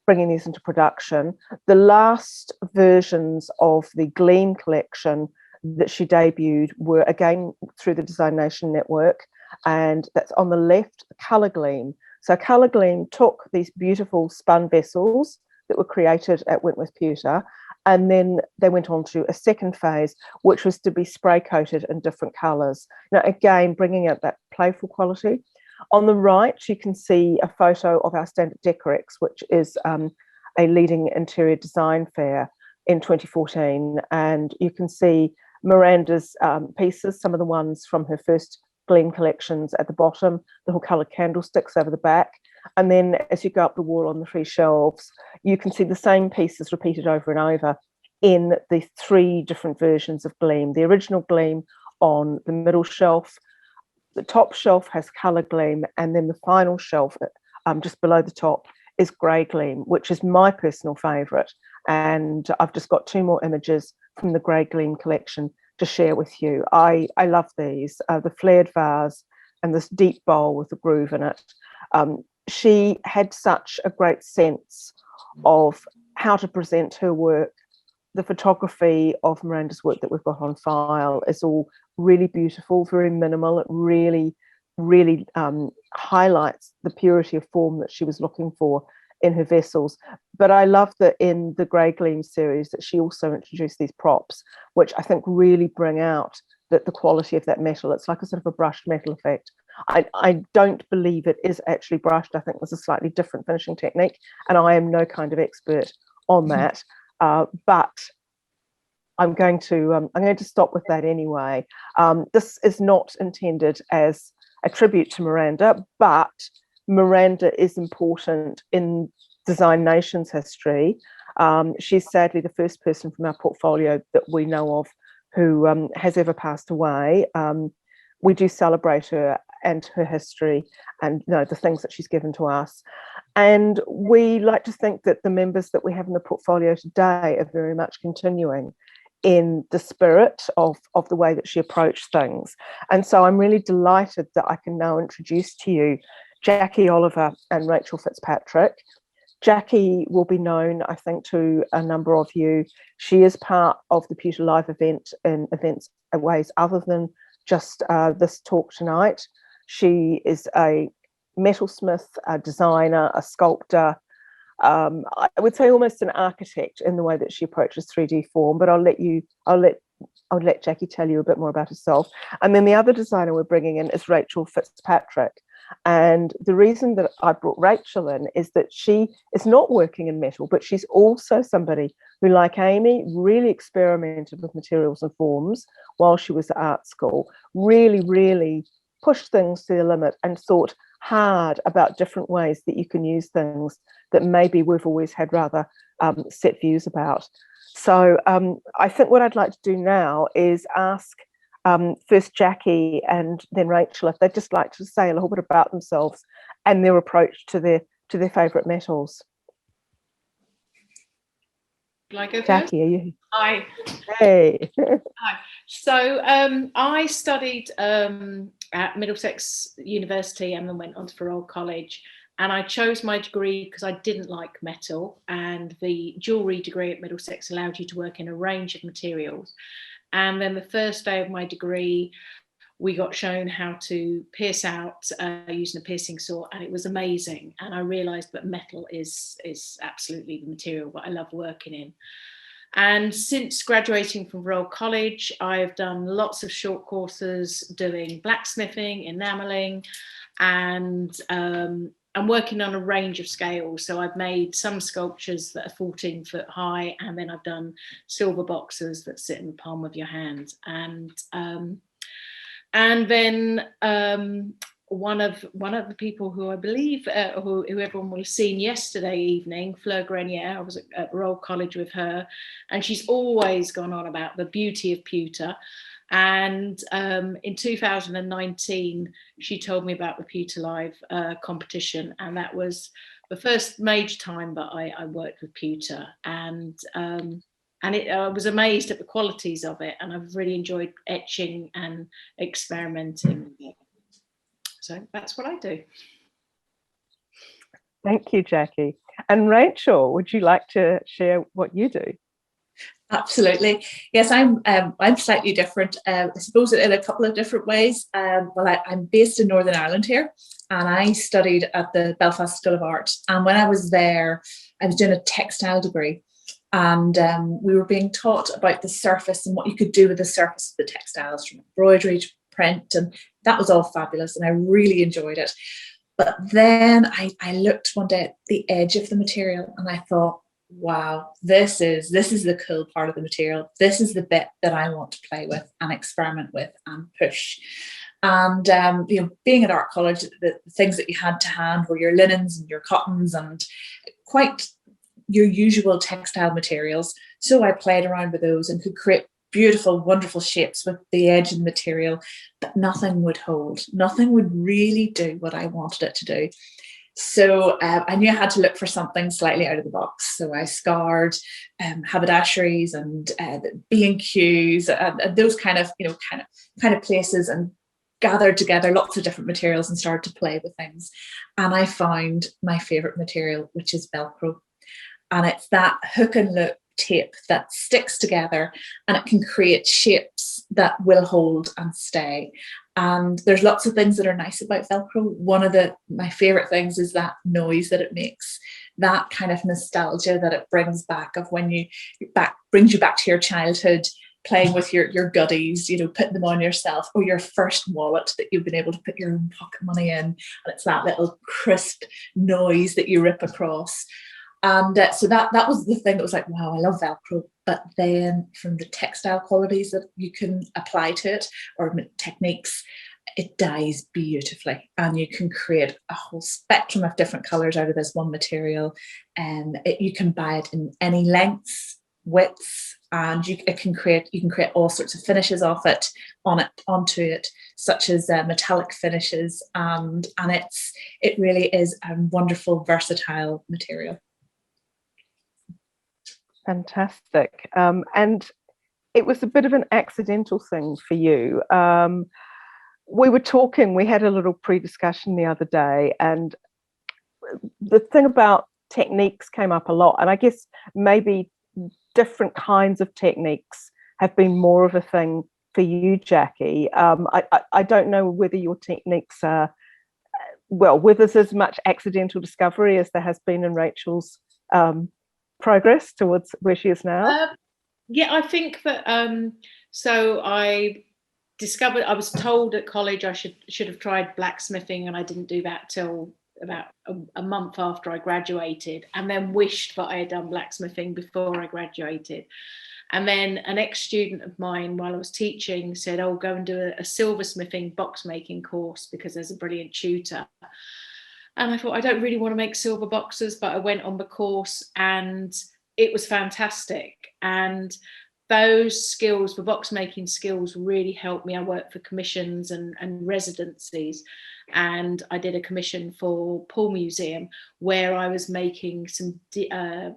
bringing these into production. The last versions of the Gleam collection that she debuted were again through the Design Nation network, and that's on the left, Colour Gleam. So Colour Gleam took these beautiful spun vessels that were created at Wentworth Pewter, and then they went on to a second phase, which was to be spray coated in different colours. Now, again, bringing out that playful quality. On the right, you can see a photo of our standard Decorex, which is a leading interior design fair in 2014. And you can see Miranda's pieces, some of the ones from her first Gleam collections at the bottom, little coloured candlesticks over the back. And then as you go up the wall on the 3 shelves, you can see the same pieces repeated over and over in the 3 different versions of Gleam. The original Gleam on the middle shelf, the top shelf has Colour Gleam, and then the final shelf just below the top is Grey Gleam, which is my personal favourite. And I've just got 2 more images from the Grey Gleam collection to share with you. I love these, the flared vase and this deep bowl with the groove in it. She had such a great sense of how to present her work. The photography of Miranda's work that we've got on file is all really beautiful, very minimal. It really, really highlights the purity of form that she was looking for in her vessels. But I love that in the Grey Gleam series that she also introduced these props, which I think really bring out the quality of that metal. It's like a sort of a brushed metal effect. I don't believe it is actually brushed. I think there's a slightly different finishing technique, and I am no kind of expert on that. But I'm going to stop with that anyway. This is not intended as a tribute to Miranda, but Miranda is important in Design Nation's history. She's sadly the first person from our portfolio that we know of who has ever passed away. We do celebrate her and her history and the things that she's given to us. And we like to think that the members that we have in the portfolio today are very much continuing in the spirit of the way that she approached things. And so I'm really delighted that I can now introduce to you Jackie Oliver and Rachel Fitzpatrick. Jackie will be known, I think, to a number of you. She is part of the Pewter Live event in events in ways other than just this talk tonight. She is a metalsmith, a designer, a sculptor, I would say almost an architect in the way that she approaches 3D form, but I'll let Jackie tell you a bit more about herself. And then the other designer we're bringing in is Rachel Fitzpatrick. And the reason that I brought Rachel in is that she is not working in metal, but she's also somebody who, like Amy, really experimented with materials and forms while she was at art school, really pushed things to the limit and thought hard about different ways that you can use things that maybe we've always had rather set views about. So I think what I'd like to do now is ask first Jackie and then Rachel if they'd just like to say a little bit about themselves and their approach to their favourite metals. Shall I go first? Jackie, are you? Hi. Hey. Hi. So I studied at Middlesex University and then went on to Royal College. And I chose my degree because I didn't like metal, and the jewellery degree at Middlesex allowed you to work in a range of materials. And then the first day of my degree, we got shown how to pierce out using a piercing saw, and it was amazing. And I realised that metal is absolutely the material that I love working in. And since graduating from Royal College, I've done lots of short courses doing blacksmithing, enamelling, and I'm working on a range of scales. So I've made some sculptures that are 14 foot high, and then I've done silver boxes that sit in the palm of your hand. And then one of the people who I believe who everyone will have seen yesterday evening, Fleur Grenier, I was at Royal College with her, and she's always gone on about the beauty of pewter. And in 2019, she told me about the Pewter Live competition, and that was the first major time that I worked with pewter. And I was amazed at the qualities of it, and I've really enjoyed etching and experimenting with it. So that's what I do. Thank you, Jackie. And Rachel, would you like to share what you do? Absolutely. Yes, I'm slightly different, I suppose, in a couple of different ways. Well, I'm based in Northern Ireland here, and I studied at the Belfast School of Art. And when I was there, I was doing a textile degree. And we were being taught about the surface and what you could do with the surface of the textiles, from embroidery to print, and that was all fabulous, and I really enjoyed it. But then I looked one day at the edge of the material, and I thought, wow, this is the cool part of the material. This is the bit that I want to play with and experiment with and push. And being at art college, the things that you had to hand were your linens and your cottons and quite your usual textile materials. So I played around with those and could create beautiful, wonderful shapes with the edge and material, but nothing would hold. Nothing would really do what I wanted it to do. So I knew I had to look for something slightly out of the box. So I scoured haberdasheries and B&Qs and those kind of places, and gathered together lots of different materials and started to play with things. And I found my favorite material, which is Velcro. And it's that hook and loop tape that sticks together, and it can create shapes that will hold and stay. And there's lots of things that are nice about Velcro. One of my favorite things is that noise that it makes, that kind of nostalgia that it brings back of when brings you back to your childhood, playing with your goodies, putting them on yourself, or your first wallet that you've been able to put your own pocket money in. And it's that little crisp noise that you rip across. And so that was the thing that was like, wow, I love Velcro. But then from the textile qualities that you can apply to it, or techniques, it dyes beautifully. And you can create a whole spectrum of different colours out of this one material. And you can buy it in any lengths, widths, and you can create all sorts of finishes onto it, such as metallic finishes. And it really is a wonderful, versatile material. Fantastic. And it was a bit of an accidental thing for you. We had a little pre-discussion the other day, and the thing about techniques came up a lot. And I guess maybe different kinds of techniques have been more of a thing for you, Jackie. I don't know whether your techniques are, whether there's as much accidental discovery as there has been in Rachel's progress towards where she is now. Yeah, I think that so I discovered, I was told at college I should have tried blacksmithing, and I didn't do that till about a month after I graduated, and then wished that I had done blacksmithing before I graduated. And then an ex-student of mine, while I was teaching, said, oh, go and do a silversmithing box making course because there's a brilliant tutor. And I thought, I don't really want to make silver boxes, but I went on the course and it was fantastic. And those skills, the box making skills, really helped me. I worked for commissions and residencies, and I did a commission for Paul Museum where I was making some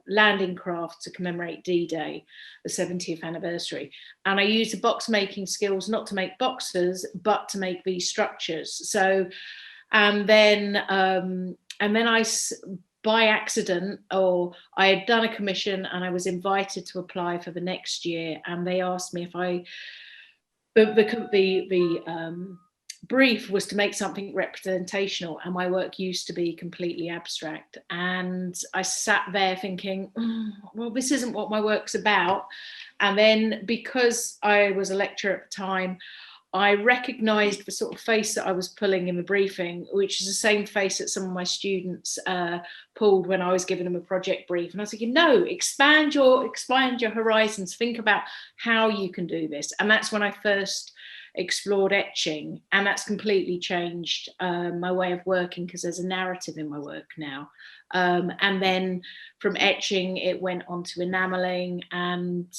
landing crafts to commemorate D-Day, the 70th anniversary. And I used the box making skills not to make boxes, but to make these structures. So, and then I by accident, or I had done a commission and I was invited to apply for the next year, and they asked me if the brief was to make something representational, and my work used to be completely abstract. And I sat there thinking, well, this isn't what my work's about. And then, because I was a lecturer at the time, I recognised the sort of face that I was pulling in the briefing, which is the same face that some of my students pulled when I was giving them a project brief. And I was thinking, no, expand your horizons, think about how you can do this. And that's when I first explored etching, and that's completely changed my way of working, because there's a narrative in my work now. And then from etching, it went on to enameling and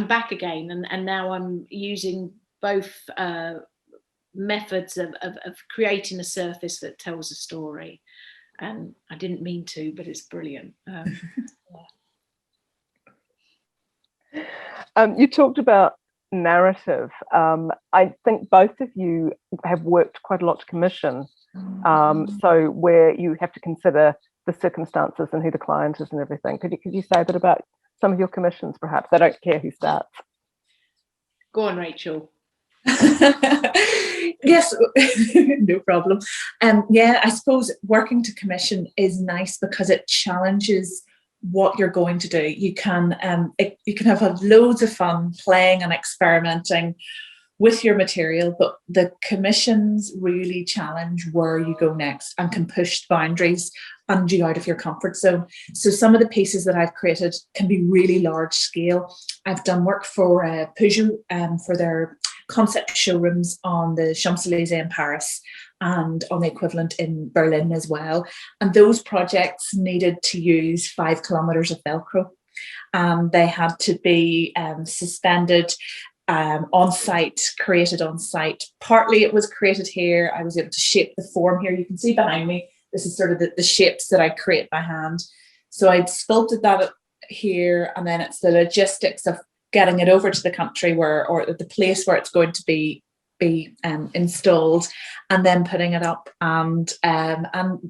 back again. And now I'm using both methods of creating a surface that tells a story. And I didn't mean to, but it's brilliant. You talked about narrative. I think both of you have worked quite a lot to commission, so where you have to consider the circumstances and who the client is and everything. Could you say a bit about some of your commissions, perhaps? I don't care who starts. Go on, Rachel. Yes, no problem. Yeah, I suppose working to commission is nice because it challenges what you're going to do. You can have loads of fun playing and experimenting with your material, but the commissions really challenge where you go next and can push boundaries and you out of your comfort zone. So some of the pieces that I've created can be really large scale. I've done work for Peugeot for their concept showrooms on the Champs-Élysées in Paris and on the equivalent in Berlin as well. And those projects needed to use 5 kilometers of Velcro. They had to be suspended on site, created on site. Partly it was created here. I was able to shape the form here. You can see behind me, this is sort of the shapes that I create by hand. So I'd sculpted that here, and then it's the logistics of getting it over to the country or the place where it's going to be installed, and then putting it up. And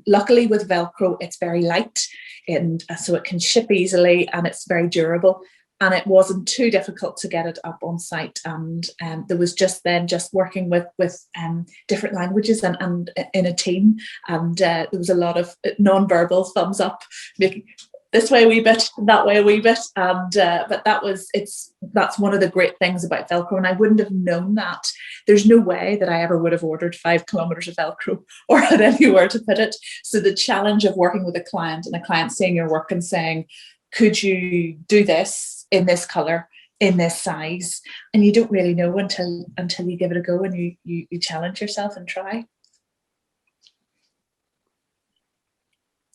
luckily with Velcro, it's very light, and so it can ship easily, and it's very durable. And it wasn't too difficult to get it up on site. And there was just working with different languages and in a team. And there was a lot of non-verbal thumbs up, making this way a wee bit, that way a wee bit. And but that's one of the great things about Velcro. And I wouldn't have known that. There's no way that I ever would have ordered 5 kilometers of Velcro or had anywhere to put it. So the challenge of working with a client and a client seeing your work and saying, could you do this in this color, in this size? And you don't really know until you give it a go and you challenge yourself and try.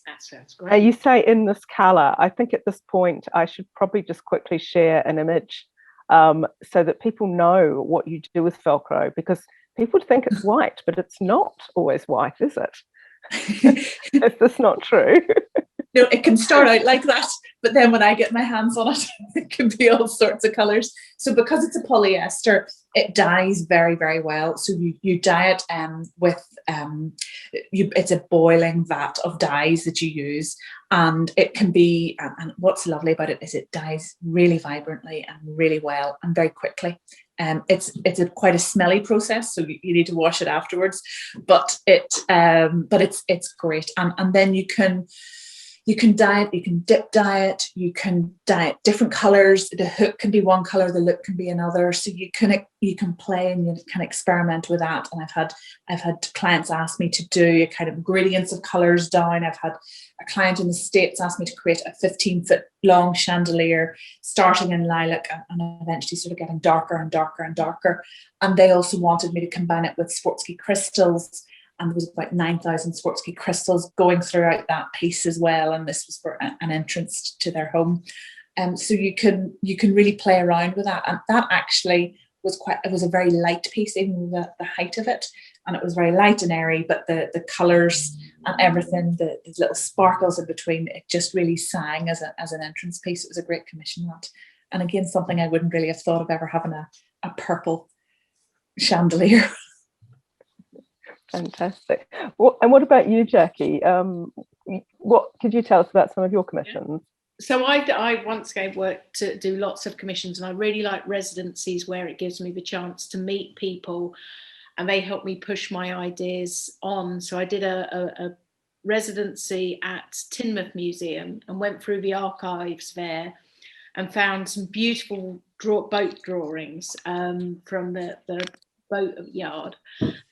That sounds great. You say in this color. I think at this point I should probably just quickly share an image so that people know what you do with Velcro, because people think it's white, but it's not always white, is it? Is this not true? No, it can start out like that, but then when I get my hands on it, it can be all sorts of colours. So because it's a polyester, it dyes very, very well. So you dye it with it's a boiling vat of dyes that you use, and it can be. And what's lovely about it is it dyes really vibrantly and really well and very quickly. It's quite a smelly process, so you need to wash it afterwards. But it's great, and then you can dye it, you can dip dye it, you can dye it different colours. The hook can be one colour, the look can be another. So you can play and you can experiment with that. And I've had clients ask me to do a kind of gradients of colours down. I've had a client in the States ask me to create a 15-foot long chandelier starting in lilac and eventually sort of getting darker and darker and darker. And they also wanted me to combine it with Swarovski crystals. And there was about 9,000 Swarovski crystals going throughout that piece as well. And this was for an entrance to their home. So you can really play around with that. And that actually was a very light piece, even the height of it. And it was very light and airy, but the colours and everything, the little sparkles in between, it just really sang as an entrance piece. It was a great commission that. And again, something I wouldn't really have thought of ever having a purple chandelier. Fantastic. And what about you, Jackie? What could you tell us about some of your commissions? So I once again worked to do lots of commissions, and I really like residencies where it gives me the chance to meet people and they help me push my ideas on. So I did a residency at Teignmouth Museum and went through the archives there and found some beautiful boat drawings from the boat yard.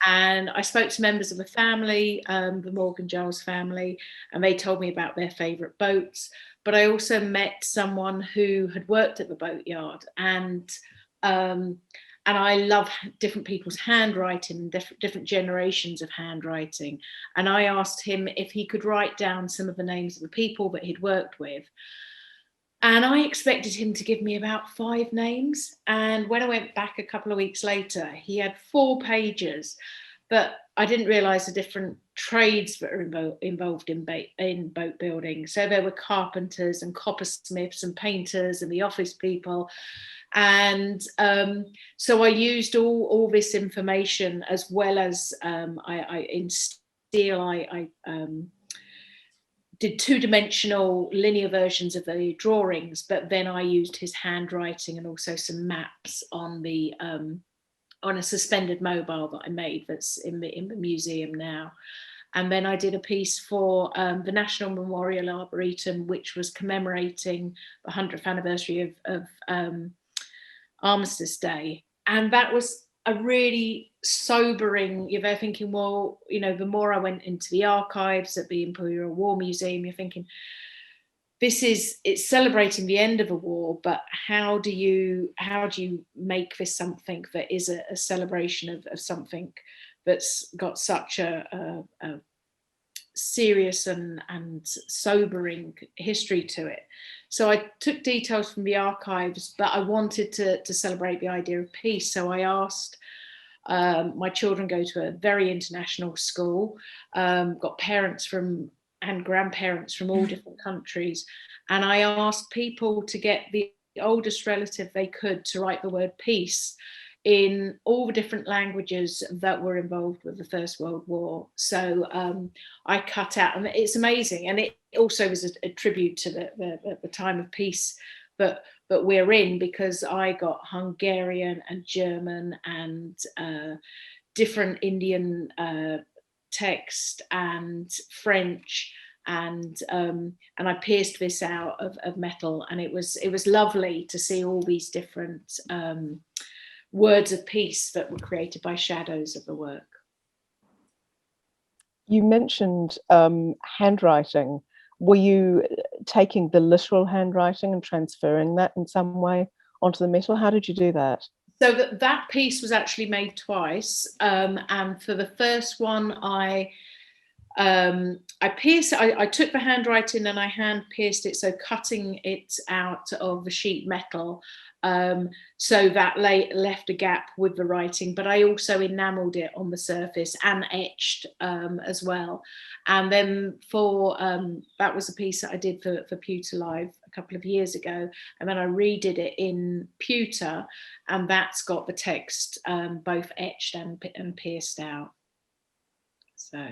And I spoke to members of the family, the Morgan Giles family, and they told me about their favourite boats. But I also met someone who had worked at the boatyard, and I love different people's handwriting, different generations of handwriting. And I asked him if he could write down some of the names of the people that he'd worked with. And I expected him to give me about 5 names. And when I went back a couple of weeks later, he had 4 pages. But I didn't realise the different trades that are involved in boat building. So there were carpenters and coppersmiths and painters and the office people. And so I used all this information, as well as in steel, I did 2-dimensional linear versions of the drawings, but then I used his handwriting and also some maps on the on a suspended mobile that I made that's in the museum now. And then I did a piece for the National Memorial Arboretum, which was commemorating the 100th anniversary of Armistice Day. And that was a really sobering, you're there thinking, well, you know, the more I went into the archives at the Imperial War Museum, you're thinking, it's celebrating the end of a war, but how do you make this something that is a celebration of something that's got such a serious and sobering history to it? So I took details from the archives, but I wanted to celebrate the idea of peace. So I asked, my children go to a very international school, got parents and grandparents from all different countries. And I asked people to get the oldest relative they could to write the word peace in all the different languages that were involved with the First World War. So I cut out, and it's amazing. And it also was a tribute to the time of peace that we're in, because I got Hungarian and German and different Indian text and French, and I pierced this out of metal, and it was lovely to see all these different words of peace that were created by shadows of the work. You mentioned handwriting. Were you taking the literal handwriting and transferring that in some way onto the metal? How did you do that? So that piece was actually made twice, and for the first one, I took the handwriting and I hand pierced it, so cutting it out of the sheet metal, so that left a gap with the writing, but I also enamelled it on the surface and etched as well. And then for that was a piece that I did for Pewter Live a couple of years ago, and then I redid it in Pewter, and that's got the text both etched and pierced out. So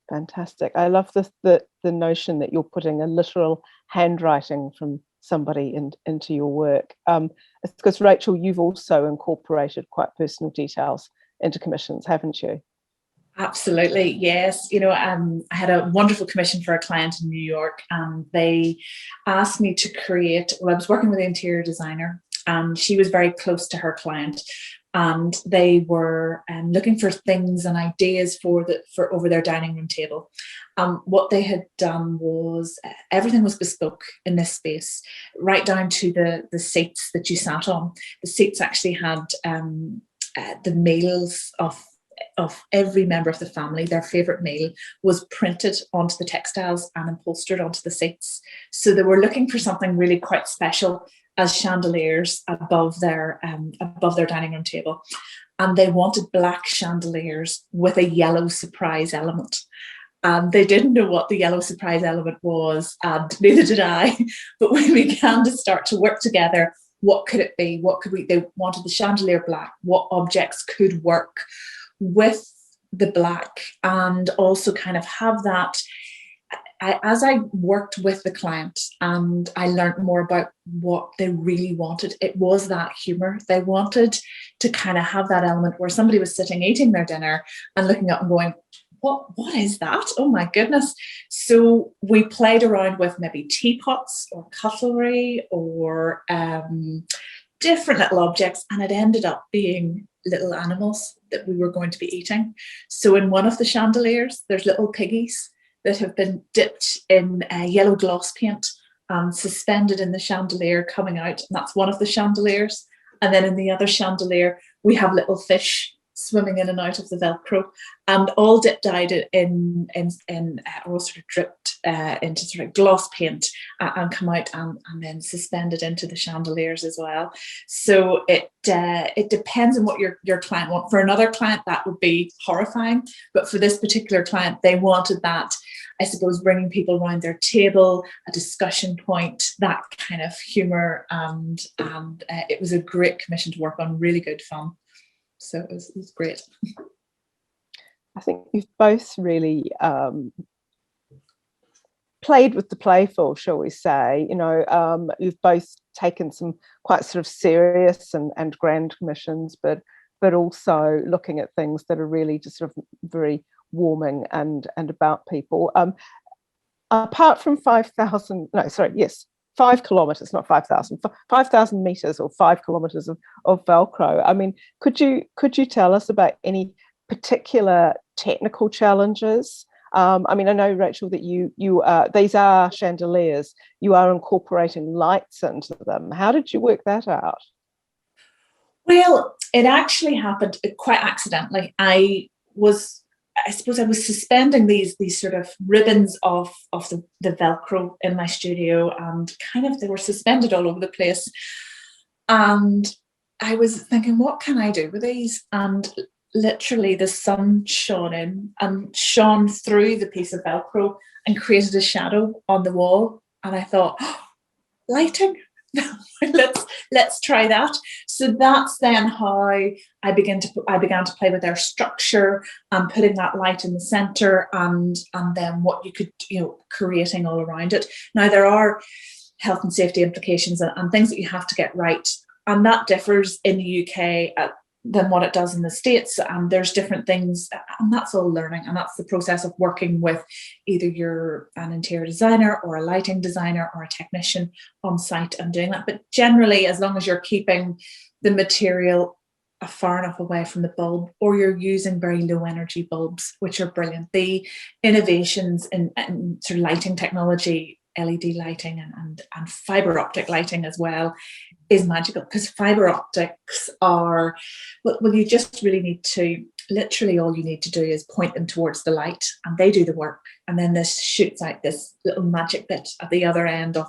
fantastic. I love the notion that you're putting a literal handwriting from somebody into your work. It's because, Rachel, you've also incorporated quite personal details into commissions, haven't you? Absolutely, yes. You know, I had a wonderful commission for a client in New York, and they asked me to create, well, I was working with an interior designer, and she was very close to her client, and they were looking for things and ideas for over their dining room table. What they had done was everything was bespoke in this space, right down to the seats that you sat on. The seats actually had the meals of every member of the family. Their favourite meal was printed onto the textiles and upholstered onto the seats. So they were looking for something really quite special as chandeliers above their dining room table, and they wanted black chandeliers with a yellow surprise element. And they didn't know what the yellow surprise element was, and neither did I. But we began to start to work together. What could it be? What could we? They wanted the chandelier black. What objects could work with the black, and also kind of have that. As I worked with the client and I learned more about what they really wanted, it was that humour. They wanted to kind of have that element where somebody was sitting eating their dinner and looking up and going, what is that? Oh my goodness. So we played around with maybe teapots or cutlery or different little objects, and it ended up being little animals that we were going to be eating. So in one of the chandeliers, there's little piggies that have been dipped in yellow gloss paint and suspended in the chandelier coming out. And that's one of the chandeliers. And then in the other chandelier, we have little fish swimming in and out of the Velcro, and all dyed in or sort of dripped into sort of gloss paint and come out and then suspended into the chandeliers as well. So it depends on what your client wants. For another client, that would be horrifying, but for this particular client, they wanted that, I suppose, bringing people around their table, a discussion point, that kind of humour, and it was a great commission to work on, really good fun. So it was great. I think you've both really played with the playful, shall we say. You know, you've both taken some quite sort of serious and grand commissions, but also looking at things that are really just sort of very warming and about people. Apart from 5,000, no, sorry, yes, 5 kilometers, not 5,000, 5,000 meters or 5 kilometers of Velcro. I mean, could you tell us about any particular technical challenges? I mean, I know, Rachel, that you these are chandeliers. You are incorporating lights into them. How did you work that out? Well, it actually happened quite accidentally. I suppose I was suspending these sort of ribbons of the Velcro in my studio, and kind of they were suspended all over the place. And I was thinking, what can I do with these? And literally the sun shone in and shone through the piece of Velcro and created a shadow on the wall. And I thought, oh, lighting. let's try that. So that's then how I began to play with their structure and putting that light in the center, and then what you could, creating all around it. Now there are health and safety implications and things that you have to get right, and that differs in the UK than what it does in the States. And there's different things, and that's all learning, and that's the process of working with either you're an interior designer or a lighting designer or a technician on site and doing that. But generally, as long as you're keeping the material far enough away from the bulb, or you're using very low energy bulbs, which are brilliant. The innovations in sort of lighting technology, LED lighting and fiber optic lighting as well, is magical, because fiber optics are, well, you just really need to, literally all you need to do is point them towards the light and they do the work. And then this shoots out this little magic bit at the other end of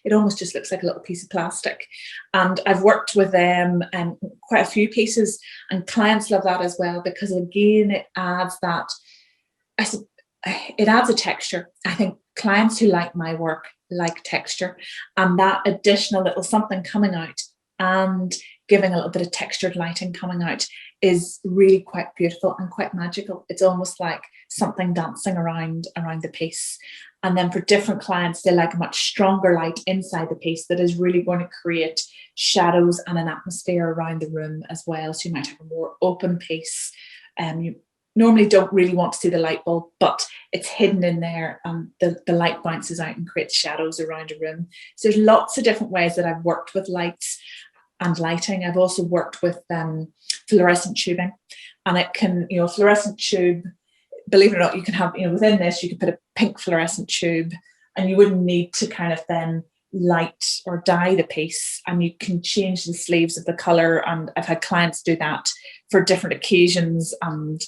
it almost just looks like a little piece of plastic. And I've worked with them and quite a few pieces, and clients love that as well, because again, it adds that, it adds a texture. I think clients who like my work like texture, and that additional little something coming out and giving a little bit of textured lighting coming out is really quite beautiful and quite magical. It's almost like something dancing around the piece. And then for different clients, they like a much stronger light inside the piece that is really going to create shadows and an atmosphere around the room as well. So you might have a more open piece. You normally don't really want to see the light bulb, but it's hidden in there, and the light bounces out and creates shadows around a room. So there's lots of different ways that I've worked with lights and lighting. I've also worked with fluorescent tubing, and it can, fluorescent tube, believe it or not, you can have, within this, you can put a pink fluorescent tube, and you wouldn't need to kind of then light or dye the piece, and you can change the sleeves of the color. And I've had clients do that for different occasions, and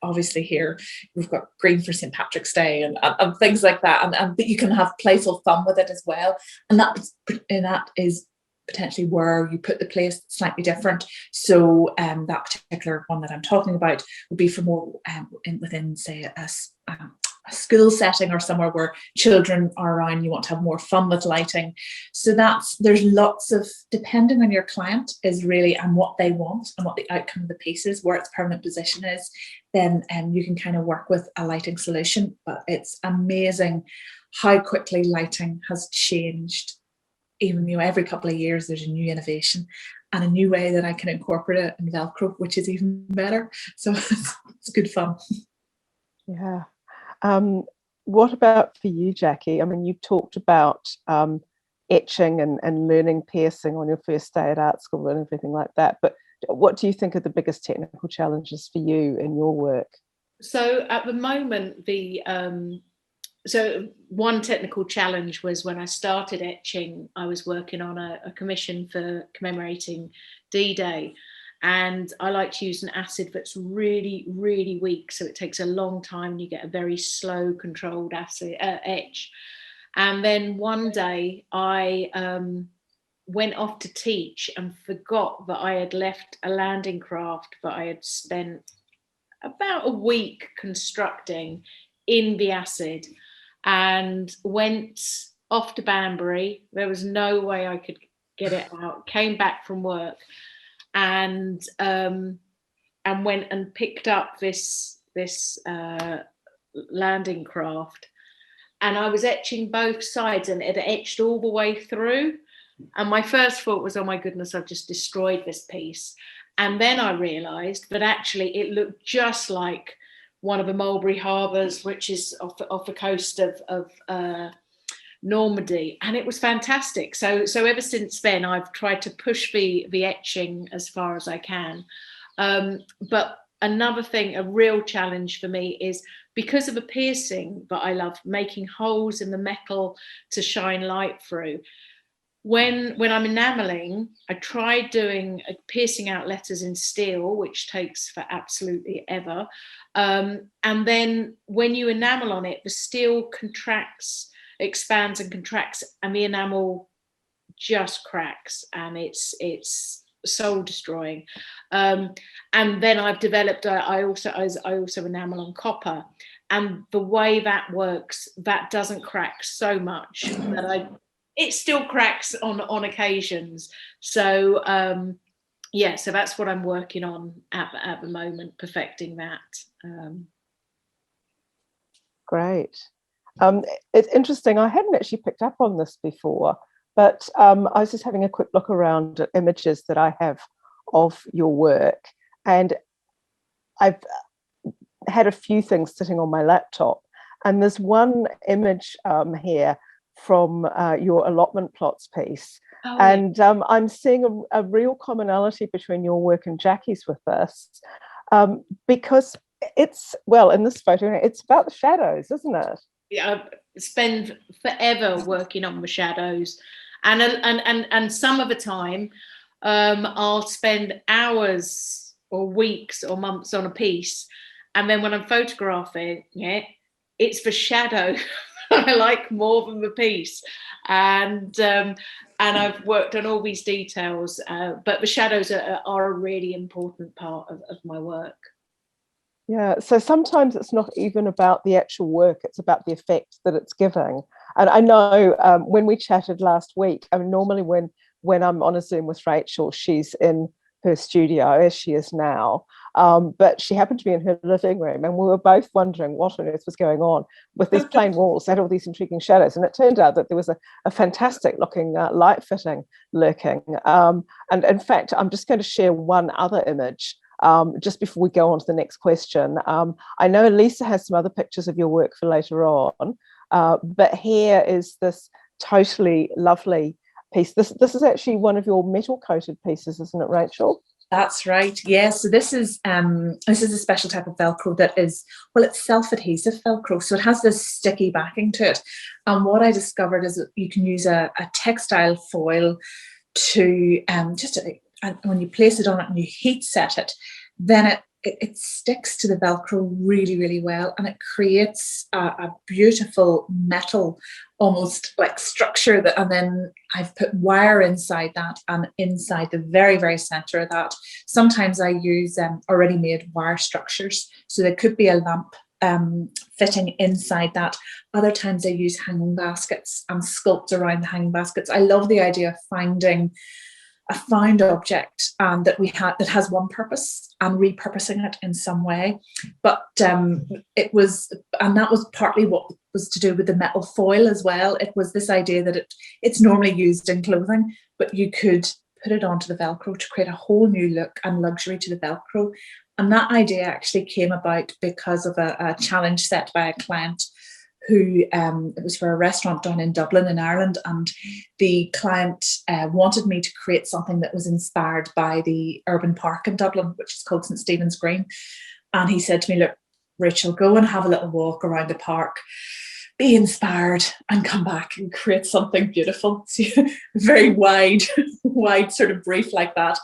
obviously here we've got green for St. Patrick's Day and things like that, and but you can have playful fun with it as well, and that is potentially where you put the place slightly different. So that particular one that I'm talking about would be for more within, say, a school setting or somewhere where children are around, you want to have more fun with lighting. So there's lots of, depending on your client is really, and what they want and what the outcome of the piece is, where its permanent position is, then you can kind of work with a lighting solution. But it's amazing how quickly lighting has changed. Even, every couple of years there's a new innovation and a new way that I can incorporate it in Velcro, which is even better. So it's good fun. Yeah. What about for you, Jackie? I mean, you talked about etching and learning piercing on your first day at art school and everything like that. But what do you think are the biggest technical challenges for you in your work? So at the moment, so one technical challenge was when I started etching, I was working on a commission for commemorating D-Day. And I like to use an acid that's really, really weak. So it takes a long time and you get a very slow, controlled acid etch. And then one day I went off to teach and forgot that I had left a landing craft that I had spent about a week constructing in the acid, and went off to Banbury. There was no way I could get it out. Came back from work and went and picked up this landing craft, and I was etching both sides and it etched all the way through. And my first thought was, oh my goodness, I've just destroyed this piece. And then I realized that actually it looked just like one of the Mulberry Harbours, which is off the coast of Normandy, and it was fantastic. So ever since then, I've tried to push the etching as far as I can. But another thing, a real challenge for me is, because of the piercing that I love, making holes in the metal to shine light through. When I'm enameling, I tried doing piercing out letters in steel, which takes for absolutely ever. And then when you enamel on it, the steel expands and contracts, and the enamel just cracks, and it's soul destroying. And then I've developed, I also enamel on copper, and the way that works, that doesn't crack so much that it still cracks on occasions. So so that's what I'm working on at the moment, perfecting that. Great. It's interesting. I hadn't actually picked up on this before, but I was just having a quick look around at images that I have of your work, and I've had a few things sitting on my laptop, and there's one image here from your allotment plots piece. Oh, and I'm seeing a real commonality between your work and Jackie's with this, because it's, well, in this photo, it's about the shadows, isn't it? Yeah, I spend forever working on the shadows, and some of the time I'll spend hours or weeks or months on a piece, and then when I'm photographing it, it's the shadow I like more than the piece, and I've worked on all these details, but the shadows are a really important part of my work. Yeah, so sometimes it's not even about the actual work, it's about the effect that it's giving. And I know when we chatted last week, I mean, normally when I'm on a Zoom with Rachel, she's in her studio, as she is now, but she happened to be in her living room, and we were both wondering what on earth was going on with these plain walls that had all these intriguing shadows. And it turned out that there was a fantastic looking light fitting lurking. And in fact, I'm just going to share one other image just before we go on to the next question. I know Lisa has some other pictures of your work for later on, but here is this totally lovely piece. This is actually one of your metal coated pieces, isn't it, Rachel? That's right. Yeah. So this is a special type of Velcro that is, well, it's self-adhesive Velcro, so it has this sticky backing to it. And what I discovered is that you can use a textile foil to and when you place it on it and you heat set it, then it sticks to the Velcro really, really well, and it creates a beautiful metal, almost like structure that, and then I've put wire inside that, and inside the very, very center of that, sometimes I use already made wire structures. So there could be a lamp fitting inside that. Other times I use hanging baskets and sculpt around the hanging baskets. I love the idea of finding a found object that has one purpose and repurposing it in some way. But that was partly what was to do with the metal foil as well. It was this idea that it's normally used in clothing, but you could put it onto the Velcro to create a whole new look and luxury to the Velcro. And that idea actually came about because of a challenge set by a client who, it was for a restaurant down in Dublin in Ireland, and the client wanted me to create something that was inspired by the urban park in Dublin, which is called St. Stephen's Green. And he said to me, look, Rachel, go and have a little walk around the park, be inspired, and come back and create something beautiful. So, very wide sort of brief like that.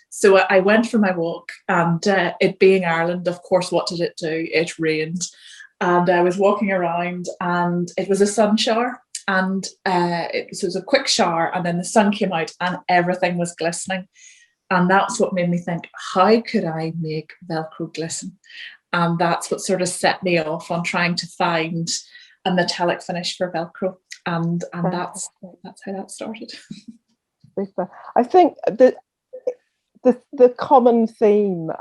So I went for my walk, and it being Ireland, of course, what did it do? It rained. And I was walking around, and it was a sun shower, and it was a quick shower, and then the sun came out and everything was glistening. And that's what made me think, how could I make Velcro glisten? And that's what sort of set me off on trying to find a metallic finish for Velcro. And that's how that started. I think that the common theme,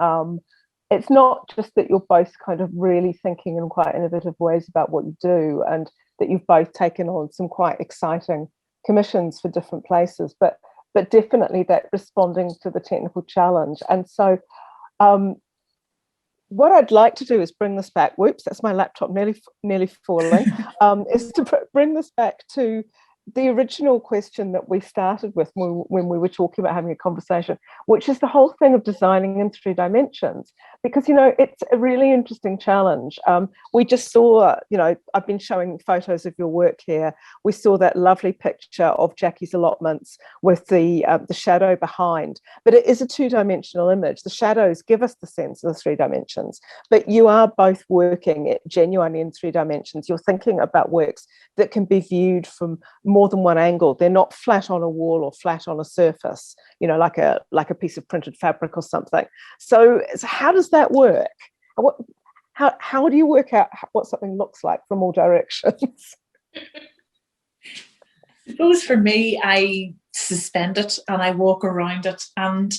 it's not just that you're both kind of really thinking in quite innovative ways about what you do, and that you've both taken on some quite exciting commissions for different places, but definitely that responding to the technical challenge. And so what I'd like to do is bring this back. Whoops, that's my laptop nearly falling. Is to bring this back to the original question that we started with when we were talking about having a conversation, which is the whole thing of designing in 3 dimensions, because, it's a really interesting challenge. We just saw, I've been showing photos of your work here. We saw that lovely picture of Jackie's allotments with the shadow behind, but it is a 2-dimensional image. The shadows give us the sense of the 3 dimensions, but you are both working it genuinely in 3 dimensions. You're thinking about works that can be viewed from more than one angle. They're not flat on a wall or flat on a surface, like a piece of printed fabric or something. So how does that work? How do you work out what something looks like from all directions? I suppose for me, I suspend it and I walk around it, and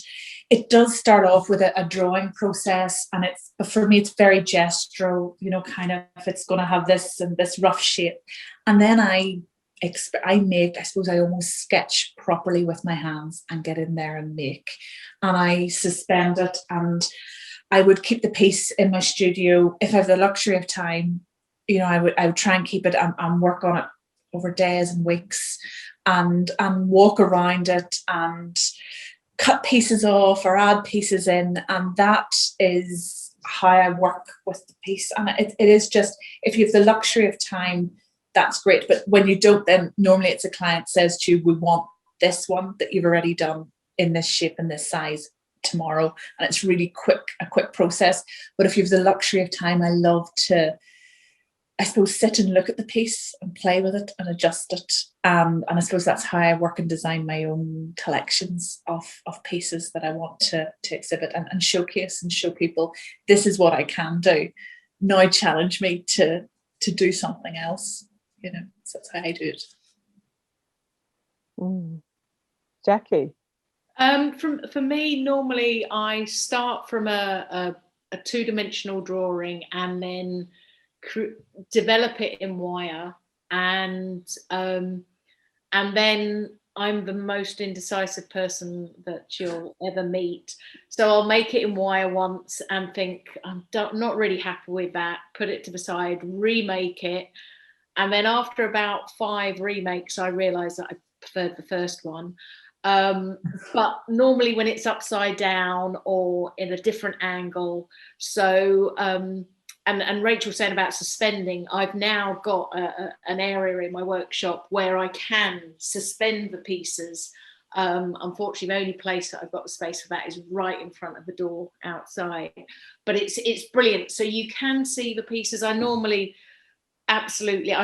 it does start off with a drawing process, and for me it's very gestural, kind of, it's going to have this and this rough shape, and then I almost sketch properly with my hands and get in there and make, and I suspend it, and I would keep the piece in my studio if I have the luxury of time. I would try and keep it and work on it over days and weeks, and walk around it and cut pieces off or add pieces in, and that is how I work with the piece. And it is just, if you have the luxury of time, that's great. But when you don't, then normally it's a client says to you, we want this one that you've already done in this shape and this size tomorrow, and it's really a quick process. But if you have the luxury of time, I love to, I suppose, sit and look at the piece and play with it and adjust it. And I suppose that's how I work and design my own collections of pieces that I want to exhibit and showcase and show people, this is what I can do. Now challenge me to do something else. So that's how I do it. Jackie? For me, normally I start from a 2-dimensional drawing and then develop it in wire, and then I'm the most indecisive person that you'll ever meet. So I'll make it in wire once and think I'm not really happy with that, put it to the side, remake it, and then after about 5 remakes I realised that I preferred the first one. But normally when it's upside down or in a different angle. So and Rachel saying about suspending, I've now got an area in my workshop where I can suspend the pieces. Unfortunately, the only place that I've got the space for that is right in front of the door outside. But it's brilliant. So you can see the pieces. I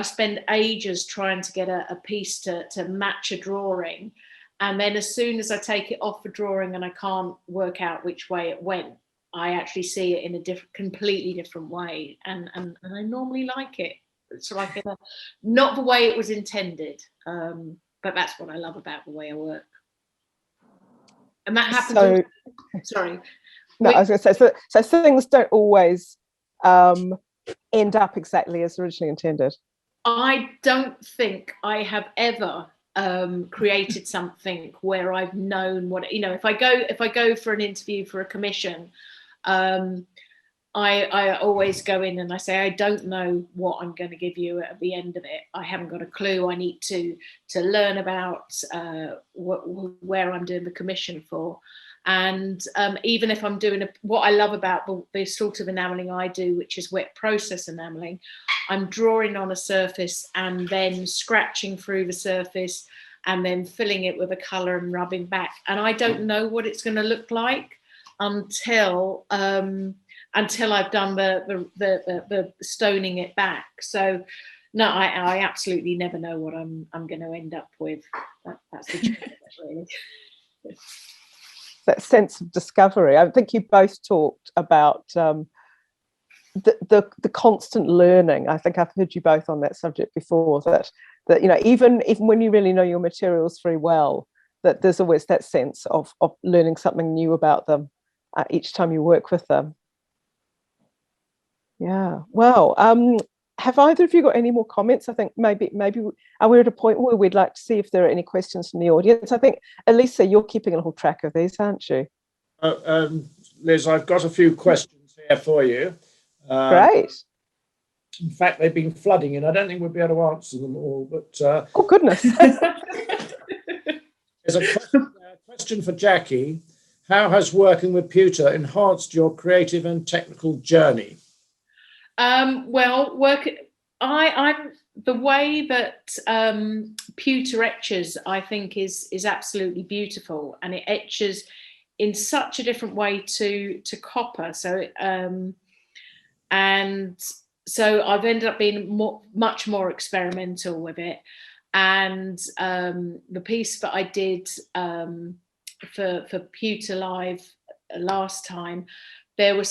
spend ages trying to get a piece to match a drawing. And then as soon as I take it off the drawing and I can't work out which way it went, I actually see it in a completely different way, and I normally like it. It's like not the way it was intended, but that's what I love about the way I work. And that happens. So, sorry. No, I was going to say, so things don't always end up exactly as originally intended. I don't think I have ever created something where I've known what, if I go for an interview for a commission, I always go in and I say, I don't know what I'm going to give you at the end of it. I haven't got a clue. I need to learn about where I'm doing the commission for. And even if I'm doing what I love about the sort of enamelling I do, which is wet process enamelling, I'm drawing on a surface and then scratching through the surface and then filling it with a colour and rubbing back. And I don't know what it's going to look like until I've done the stoning it back. So no, I absolutely never know what I'm going to end up with. That's the truth of it, really. That sense of discovery. I think you both talked about the constant learning. I think I've heard you both on that subject before, that even when you really know your materials very well, that there's always that sense of learning something new about them each time you work with them. Yeah. Well, have either of you got any more comments? I think maybe are we at a point where we'd like to see if there are any questions from the audience? I think, Elisa, you're keeping a little track of these, aren't you? Liz, I've got a few questions here for you. Great. In fact, they've been flooding in. I don't think we'll be able to answer them all, but... oh, goodness. There's a question for Jackie. How has working with Pewter enhanced your creative and technical journey? Well, I'm the way that Pewter etches, I think, is absolutely beautiful, and it etches in such a different way to copper. So and so I've ended up being much more experimental with it. And the piece that I did for Pewter Live last time, there were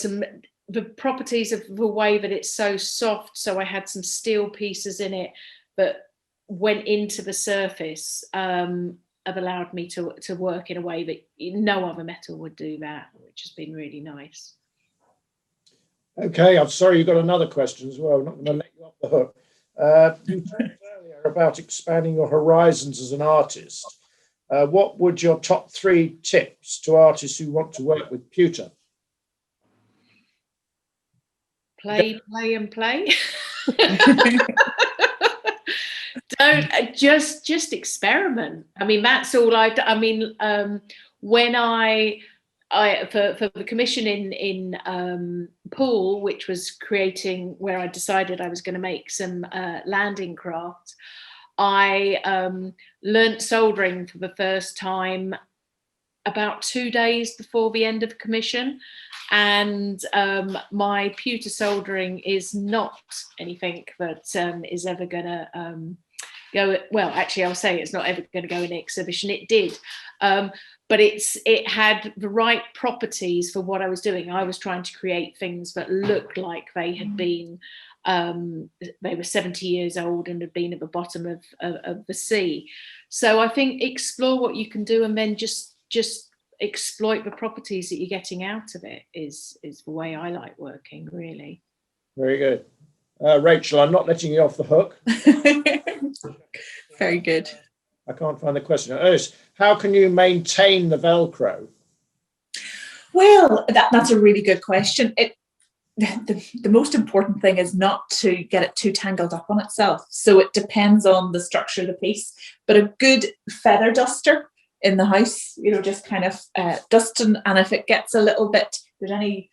the properties of the way that it's so soft. So I had some steel pieces in it that went into the surface, have allowed me to work in a way that no other metal would do that, which has been really nice. Okay, I'm sorry you got another question as well. I'm not going to let you off the hook. You talked earlier about expanding your horizons as an artist. What would your top 3 tips to artists who want to work with Pewter? Play and play. Don't just experiment. I mean, that's all I've done. I mean, when I for the commission in Poole, which was creating, where I decided I was going to make some landing craft, I learnt soldering for the first time about 2 days before the end of the commission, and my pewter soldering is not anything that is ever going to go. Well, actually, I'll say it's not ever going to go in the exhibition. It did, but it had the right properties for what I was doing. I was trying to create things that looked like they had been. They were 70 years old and had been at the bottom of the sea. So I think explore what you can do, and then just exploit the properties that you're getting out of it is the way I like working, really. Very good. Rachel, I'm not letting you off the hook. Very good. I can't find the question. How can you maintain the Velcro? Well, that's a really good question. The most important thing is not to get it too tangled up on itself. So it depends on the structure of the piece, but a good feather duster in the house, just kind of dusting, and if it gets a little bit, if there's any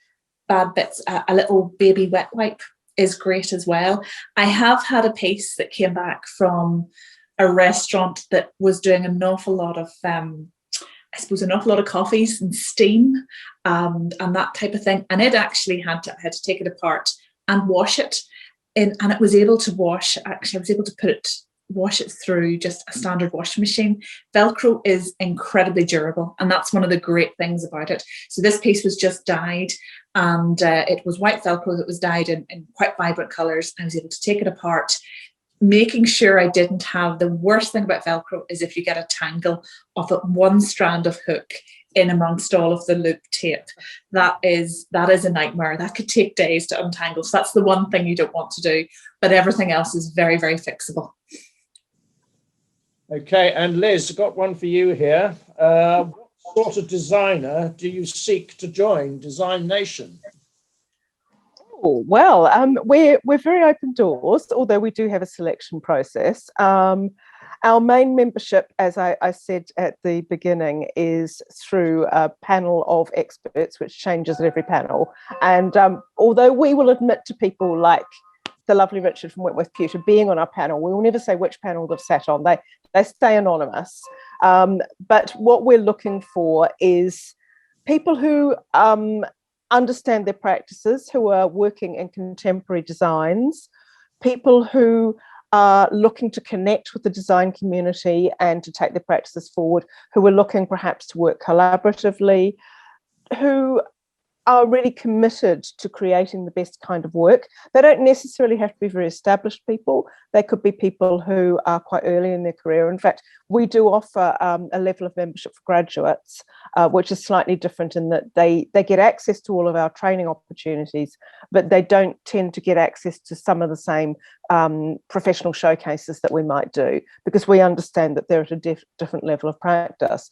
bad bits, a little baby wet wipe is great as well. I have had a piece that came back from a restaurant that was doing an awful lot of an awful lot of coffees and steam and that type of thing, and it actually I had to take it apart and wash it and it was able to wash. Actually, I was able to put it wash it through just a standard washing machine. Velcro is incredibly durable, and that's one of the great things about it. So this piece was just dyed, and it was white Velcro that was dyed in quite vibrant colours. I was able to take it apart, making sure I didn't have, the worst thing about Velcro is if you get a tangle of one strand of hook in amongst all of the loop tape. That is a nightmare. That could take days to untangle. So that's the one thing you don't want to do, but everything else is very, very fixable. Okay, and Liz, I've got one for you here. What sort of designer do you seek to join Design Nation? Oh, well, we're very open doors, although we do have a selection process. Our main membership, as I said at the beginning, is through a panel of experts, which changes at every panel. And although we will admit to people like the lovely Richard from Wentworth Pewter being on our panel, we will never say which panel they've sat on. They stay anonymous. But what we're looking for is people who understand their practices, who are working in contemporary designs, people who are looking to connect with the design community and to take their practices forward, who are looking perhaps to work collaboratively, who are really committed to creating the best kind of work. They don't necessarily have to be very established people. They could be people who are quite early in their career. In fact, we do offer a level of membership for graduates, which is slightly different in that they get access to all of our training opportunities, but they don't tend to get access to some of the same professional showcases that we might do, because we understand that they're at a different level of practice.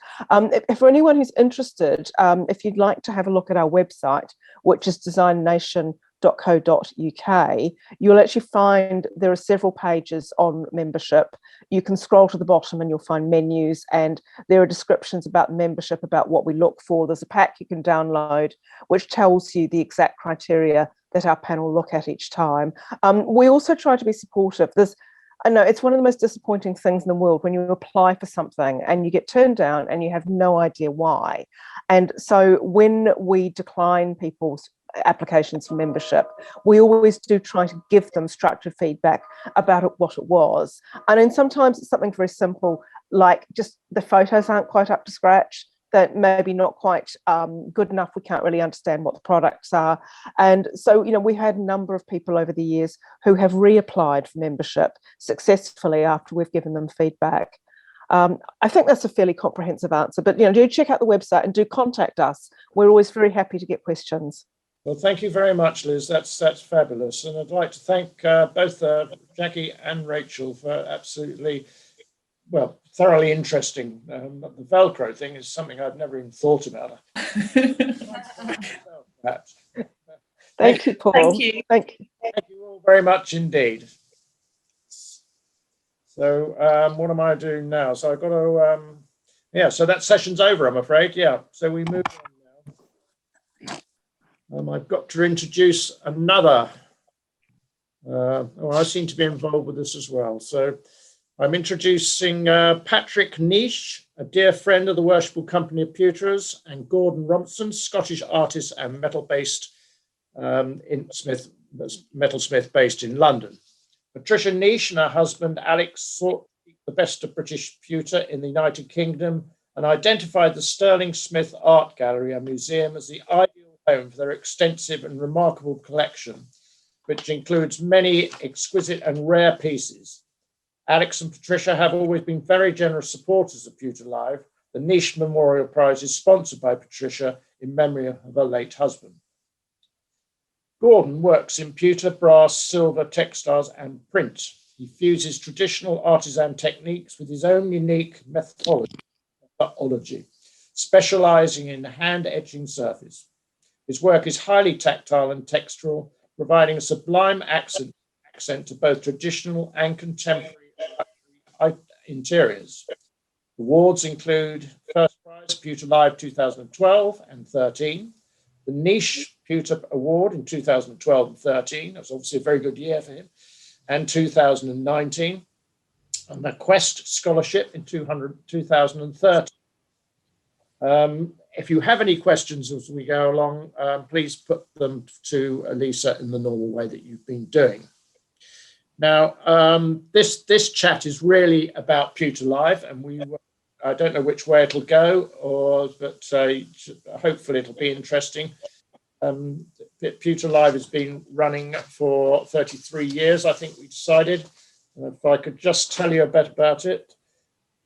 For anyone who's interested, if you'd like to have a look at our website, which is designnation.co.uk, you'll actually find there are several pages on membership. You can scroll to the bottom and you'll find menus, and there are descriptions about membership, about what we look for. There's a pack you can download which tells you the exact criteria that our panel look at each time. We also try to be supportive. I know it's one of the most disappointing things in the world when you apply for something and you get turned down and you have no idea why. And so when we decline people's applications for membership, we always do try to give them structured feedback about what it was. And then sometimes it's something very simple, like just the photos aren't quite up to scratch, that maybe not quite good enough. We can't really understand what the products are. And so, we had a number of people over the years who have reapplied for membership successfully after we've given them feedback. I think that's a fairly comprehensive answer, but do check out the website and do contact us. We're always very happy to get questions. Well, thank you very much, Liz. That's fabulous. And I'd like to thank both Jackie and Rachel for absolutely, thoroughly interesting. The Velcro thing is something I've never even thought about. Thank you, Paul. Thank you. Thank you all very much indeed. So what am I doing now? So I've got to, so that session's over, I'm afraid. Yeah, so we move on now. I've got to introduce another, I seem to be involved with this as well. So I'm introducing Patrick Neish, a dear friend of the worshipful company of Pewters, and Gordon Robertson, Scottish artist and metalsmith based in London. Patricia Neish and her husband Alex sought to keep the best of British pewter in the United Kingdom and identified the Sterling Smith Art Gallery and Museum as the ideal home for their extensive and remarkable collection, which includes many exquisite and rare pieces. Alex and Patricia have always been very generous supporters of Pewter Live. The Neish Memorial Prize is sponsored by Patricia in memory of her late husband. Gordon works in pewter, brass, silver, textiles, and print. He fuses traditional artisan techniques with his own unique methodology, specializing in hand etching surface. His work is highly tactile and textural, providing a sublime accent to both traditional and contemporary interiors. Awards include First Prize Pewter Live 2012 and 13, the Neish Pewter Award in 2012 and 13. That's obviously a very good year for him. And 2019. And the Quest Scholarship in 2030. If you have any questions as we go along, please put them to Elisa in the normal way that you've been doing. Now, this chat is really about Pewter Live, and I don't know which way it'll go, but hopefully it'll be interesting. Pewter Live has been running for 33 years, I think we decided. If I could just tell you a bit about it.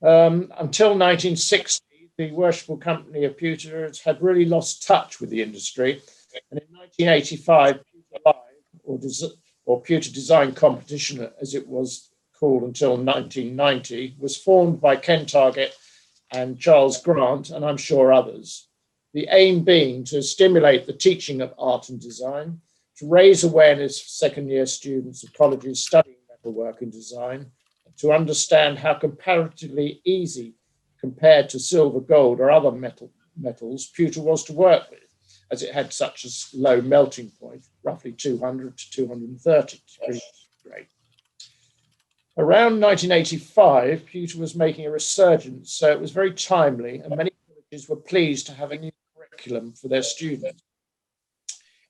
Until 1960, the worshipful company of Pewter had really lost touch with the industry. And in 1985, Pewter Live, or Pewter Design Competition, as it was called until 1990, was formed by Ken Target and Charles Grant, and I'm sure others. The aim being to stimulate the teaching of art and design, to raise awareness for second-year students of colleges studying metalwork and design, to understand how comparatively easy, compared to silver, gold, or other metals, pewter was to work with, as it had such a low melting point, roughly 200 to 230 degrees Celsius. Around 1985, pewter was making a resurgence, so it was very timely, and many colleges were pleased to have a new curriculum for their students.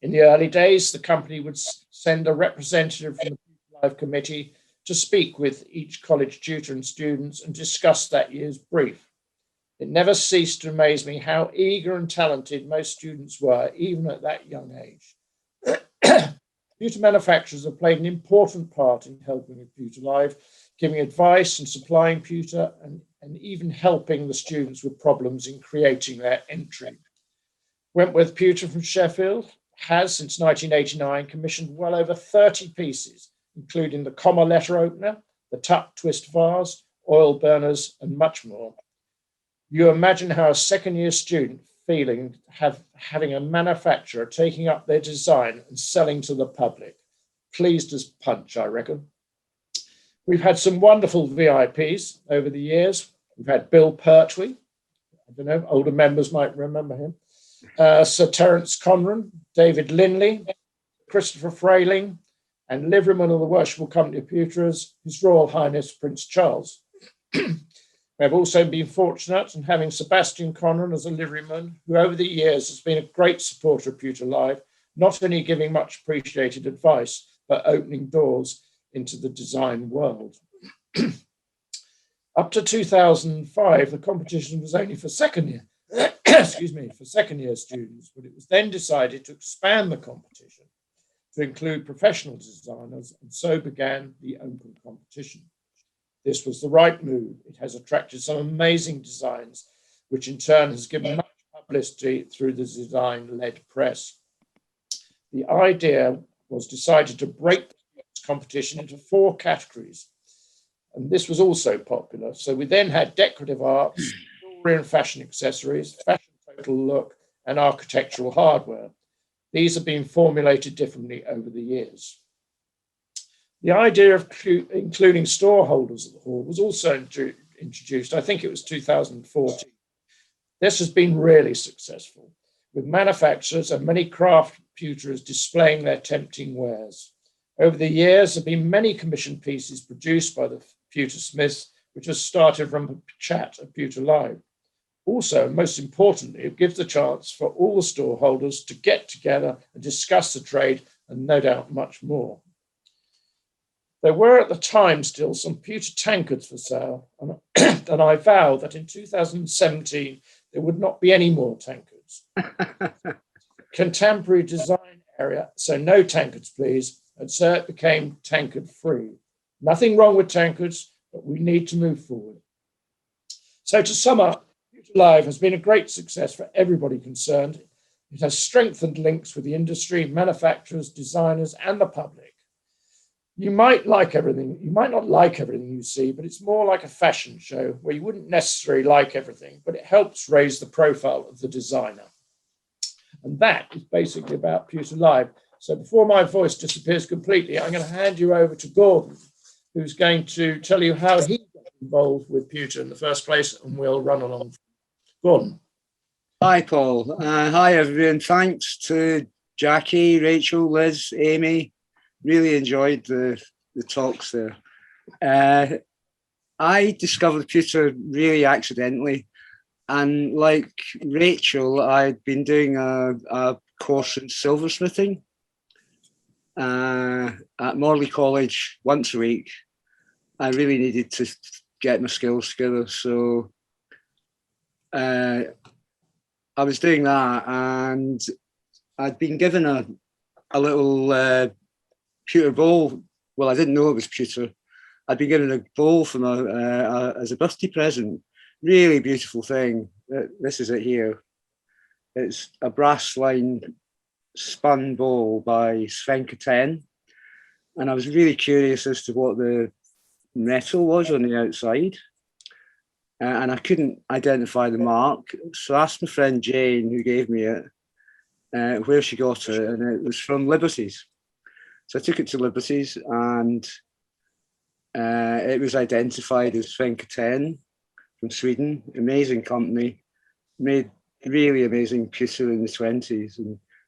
In the early days, the company would send a representative from the Pewter Live Committee to speak with each college tutor and students and discuss that year's brief. It never ceased to amaze me how eager and talented most students were, even at that young age. Pewter manufacturers have played an important part in helping with Pewter Live, giving advice and supplying pewter, and even helping the students with problems in creating their entry. Wentworth Pewter from Sheffield has, since 1989, commissioned well over 30 pieces, including the comma letter opener, the tuck twist vase, oil burners, and much more. You imagine how a second-year student feeling having a manufacturer taking up their design and selling to the public. Pleased as punch, I reckon. We've had some wonderful VIPs over the years. We've had Bill Pertwee. I don't know, older members might remember him. Sir Terence Conran, David Linley, Christopher Frayling, and liveryman of the Worshipful Company of Pewterers, His Royal Highness Prince Charles. We have also been fortunate in having Sebastian Conran as a liveryman, who over the years has been a great supporter of Pewter Live, not only giving much appreciated advice, but opening doors into the design world. Up to 2005, the competition was only for second year, for second year students, but it was then decided to expand the competition to include professional designers, and so began the open competition. This was the right move. It has attracted some amazing designs, which in turn has given much publicity through the design-led press. The idea was decided to break the competition into 4 categories, and this was also popular. So we then had decorative arts, jewelry and fashion accessories, fashion total look, and architectural hardware. These have been formulated differently over the years. The idea of including store holders at the hall was also introduced. I think it was 2014. This has been really successful, with manufacturers and many craft pewterers displaying their tempting wares. Over the years, there have been many commissioned pieces produced by the pewter smiths, which has started from a chat at Pewter Live. Also, most importantly, it gives the chance for all the store holders to get together and discuss the trade, and no doubt much more. There were at the time still some pewter tankards for sale, and I vow that in 2017 there would not be any more tankards. Contemporary design area, so no tankards please, and so it became tankard free. Nothing wrong with tankards, but we need to move forward. So to sum up, Pewter Live has been a great success for everybody concerned. It has strengthened links with the industry, manufacturers, designers, and the public. You might like everything, you might not like everything you see, but it's more like a fashion show where you wouldn't necessarily like everything, but it helps raise the profile of the designer. And that is basically about Pewter Live. So before my voice disappears completely, I'm going to hand you over to Gordon, who's going to tell you how he got involved with Pewter in the first place, and we'll run along. Gordon. Hi, Paul. Hi, everyone. Thanks to Jackie, Rachel, Liz, Amy. Really enjoyed the talks there. I discovered pewter really accidentally. And like Rachel, I'd been doing a course in silversmithing. at Morley College once a week. I really needed to get my skills together. So I was doing that, and I'd been given a little pewter bowl. Well, I didn't know it was pewter. I'd been given a bowl from as a birthday present. Really beautiful thing. This is it here. It's a brass lined spun bowl by Svenka 10. And I was really curious as to what the metal was on the outside. And I couldn't identify the mark. So I asked my friend Jane, who gave me it, where she got it. And it was from Liberties. So I took it to Liberties, and it was identified as Svenka 10 from Sweden. Amazing company. Made really amazing pewter in the 20s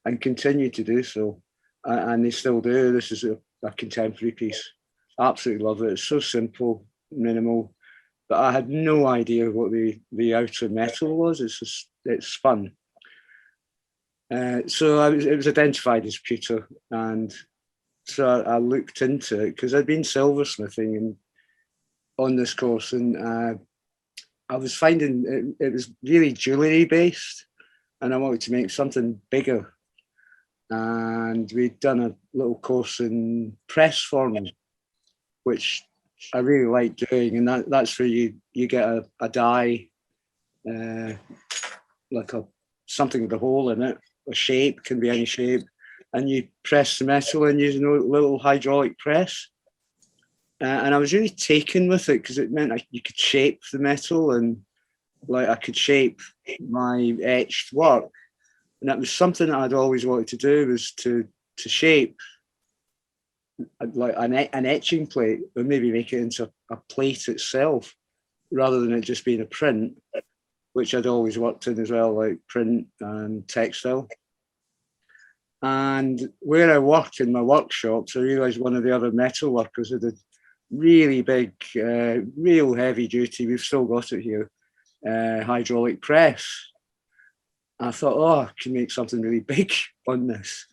and continue to do so. And they still do. This is a contemporary piece. Absolutely love it. It's so simple, minimal. But I had no idea what the outer metal was. It's spun. So it was identified as pewter, and so I looked into it because I'd been silversmithing on this course, and I was finding it was really jewellery based, and I wanted to make something bigger. And we'd done a little course in press forming, which I really like doing, and that's where you get a die, like something with a hole in it. A shape, can be any shape, and you press the metal in using a little hydraulic press. And I was really taken with it because it meant you could shape the metal, and like I could shape my etched work. And that was something that I'd always wanted to do, was to shape like an etching plate, or maybe make it into a plate itself, rather than it just being a print, which I'd always worked in as well, like print and textile. And where I worked in my workshops, I realised one of the other metal workers had a really big, real heavy duty, we've still got it here, hydraulic press. I thought, oh, I can make something really big on this.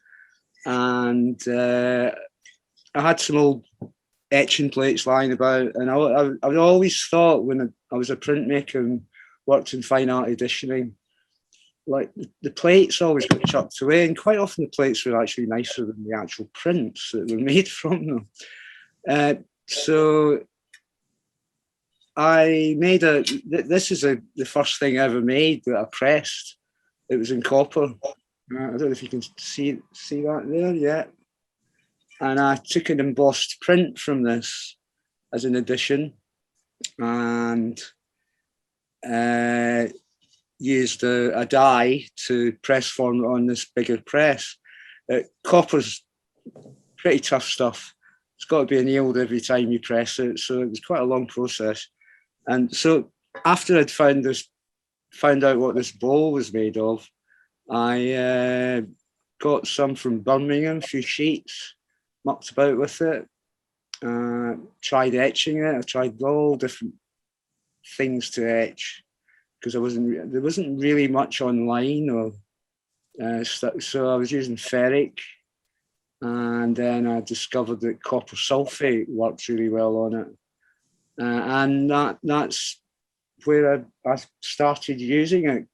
And I had some old etching plates lying about, and I always thought when I was a printmaker and worked in fine art editioning, like the plates always got chucked away, and quite often the plates were actually nicer than the actual prints that were made from them. So I made this is the first thing I ever made that I pressed. It was in copper. I don't know if you can see that there, yeah. And I took an embossed print from this as an addition, and used a die to press form on this bigger press. Copper's pretty tough stuff. It's got to be annealed every time you press it, so it was quite a long process. And so after I'd found out what this bowl was made of, I got some from Birmingham, a few sheets, mucked about with it, tried etching it. I tried all different things to etch, because there wasn't really much online or stuff. So I was using ferric, and then I discovered that copper sulfate works really well on it, and that's where I started using it.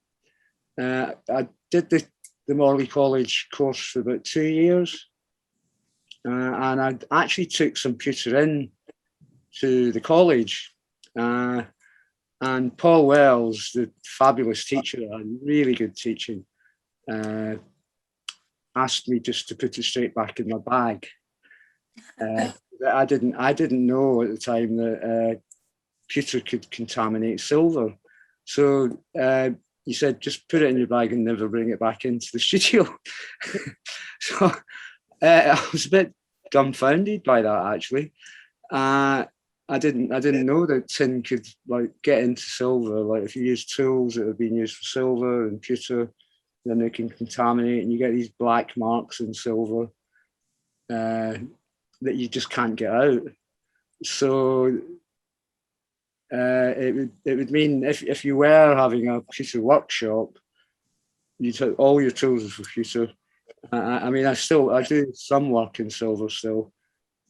I did the Morley College course for about 2 years, and I actually took some pewter in to the college. And Paul Wells, the fabulous teacher, a really good teaching, asked me just to put it straight back in my bag. I didn't know at the time that pewter could contaminate silver. So he said, just put it in your bag and never bring it back into the studio. So I was a bit dumbfounded by that, actually. I didn't know that tin could like get into silver. Like if you use tools that have been used for silver and pewter, then they can contaminate, and you get these black marks in silver that you just can't get out. So it would mean if you were having a pewter workshop, you took all your tools for pewter, I mean, I do some work in silver still,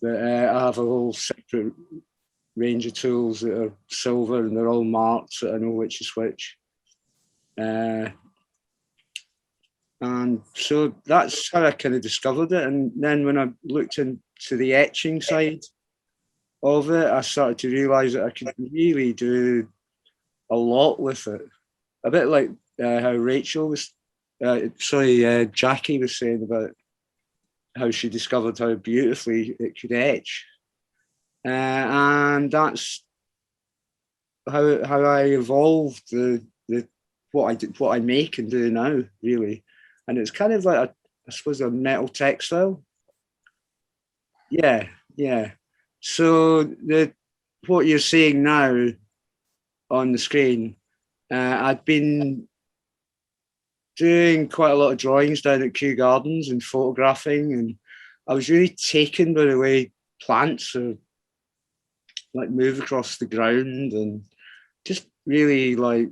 but I have a whole separate range of tools that are silver, and they're all marked, so I know which is which. And so that's how I kind of discovered it. And then when I looked into the etching side of it, I started to realise that I could really do a lot with it. A bit like how Jackie was saying about how she discovered how beautifully it could etch. And that's how I evolved what I make and do now, really. And it's kind of like I suppose a metal textile. Yeah. So what you're seeing now on the screen, I'd been doing quite a lot of drawings down at Kew Gardens and photographing, and I was really taken by the way plants are like move across the ground, and just really like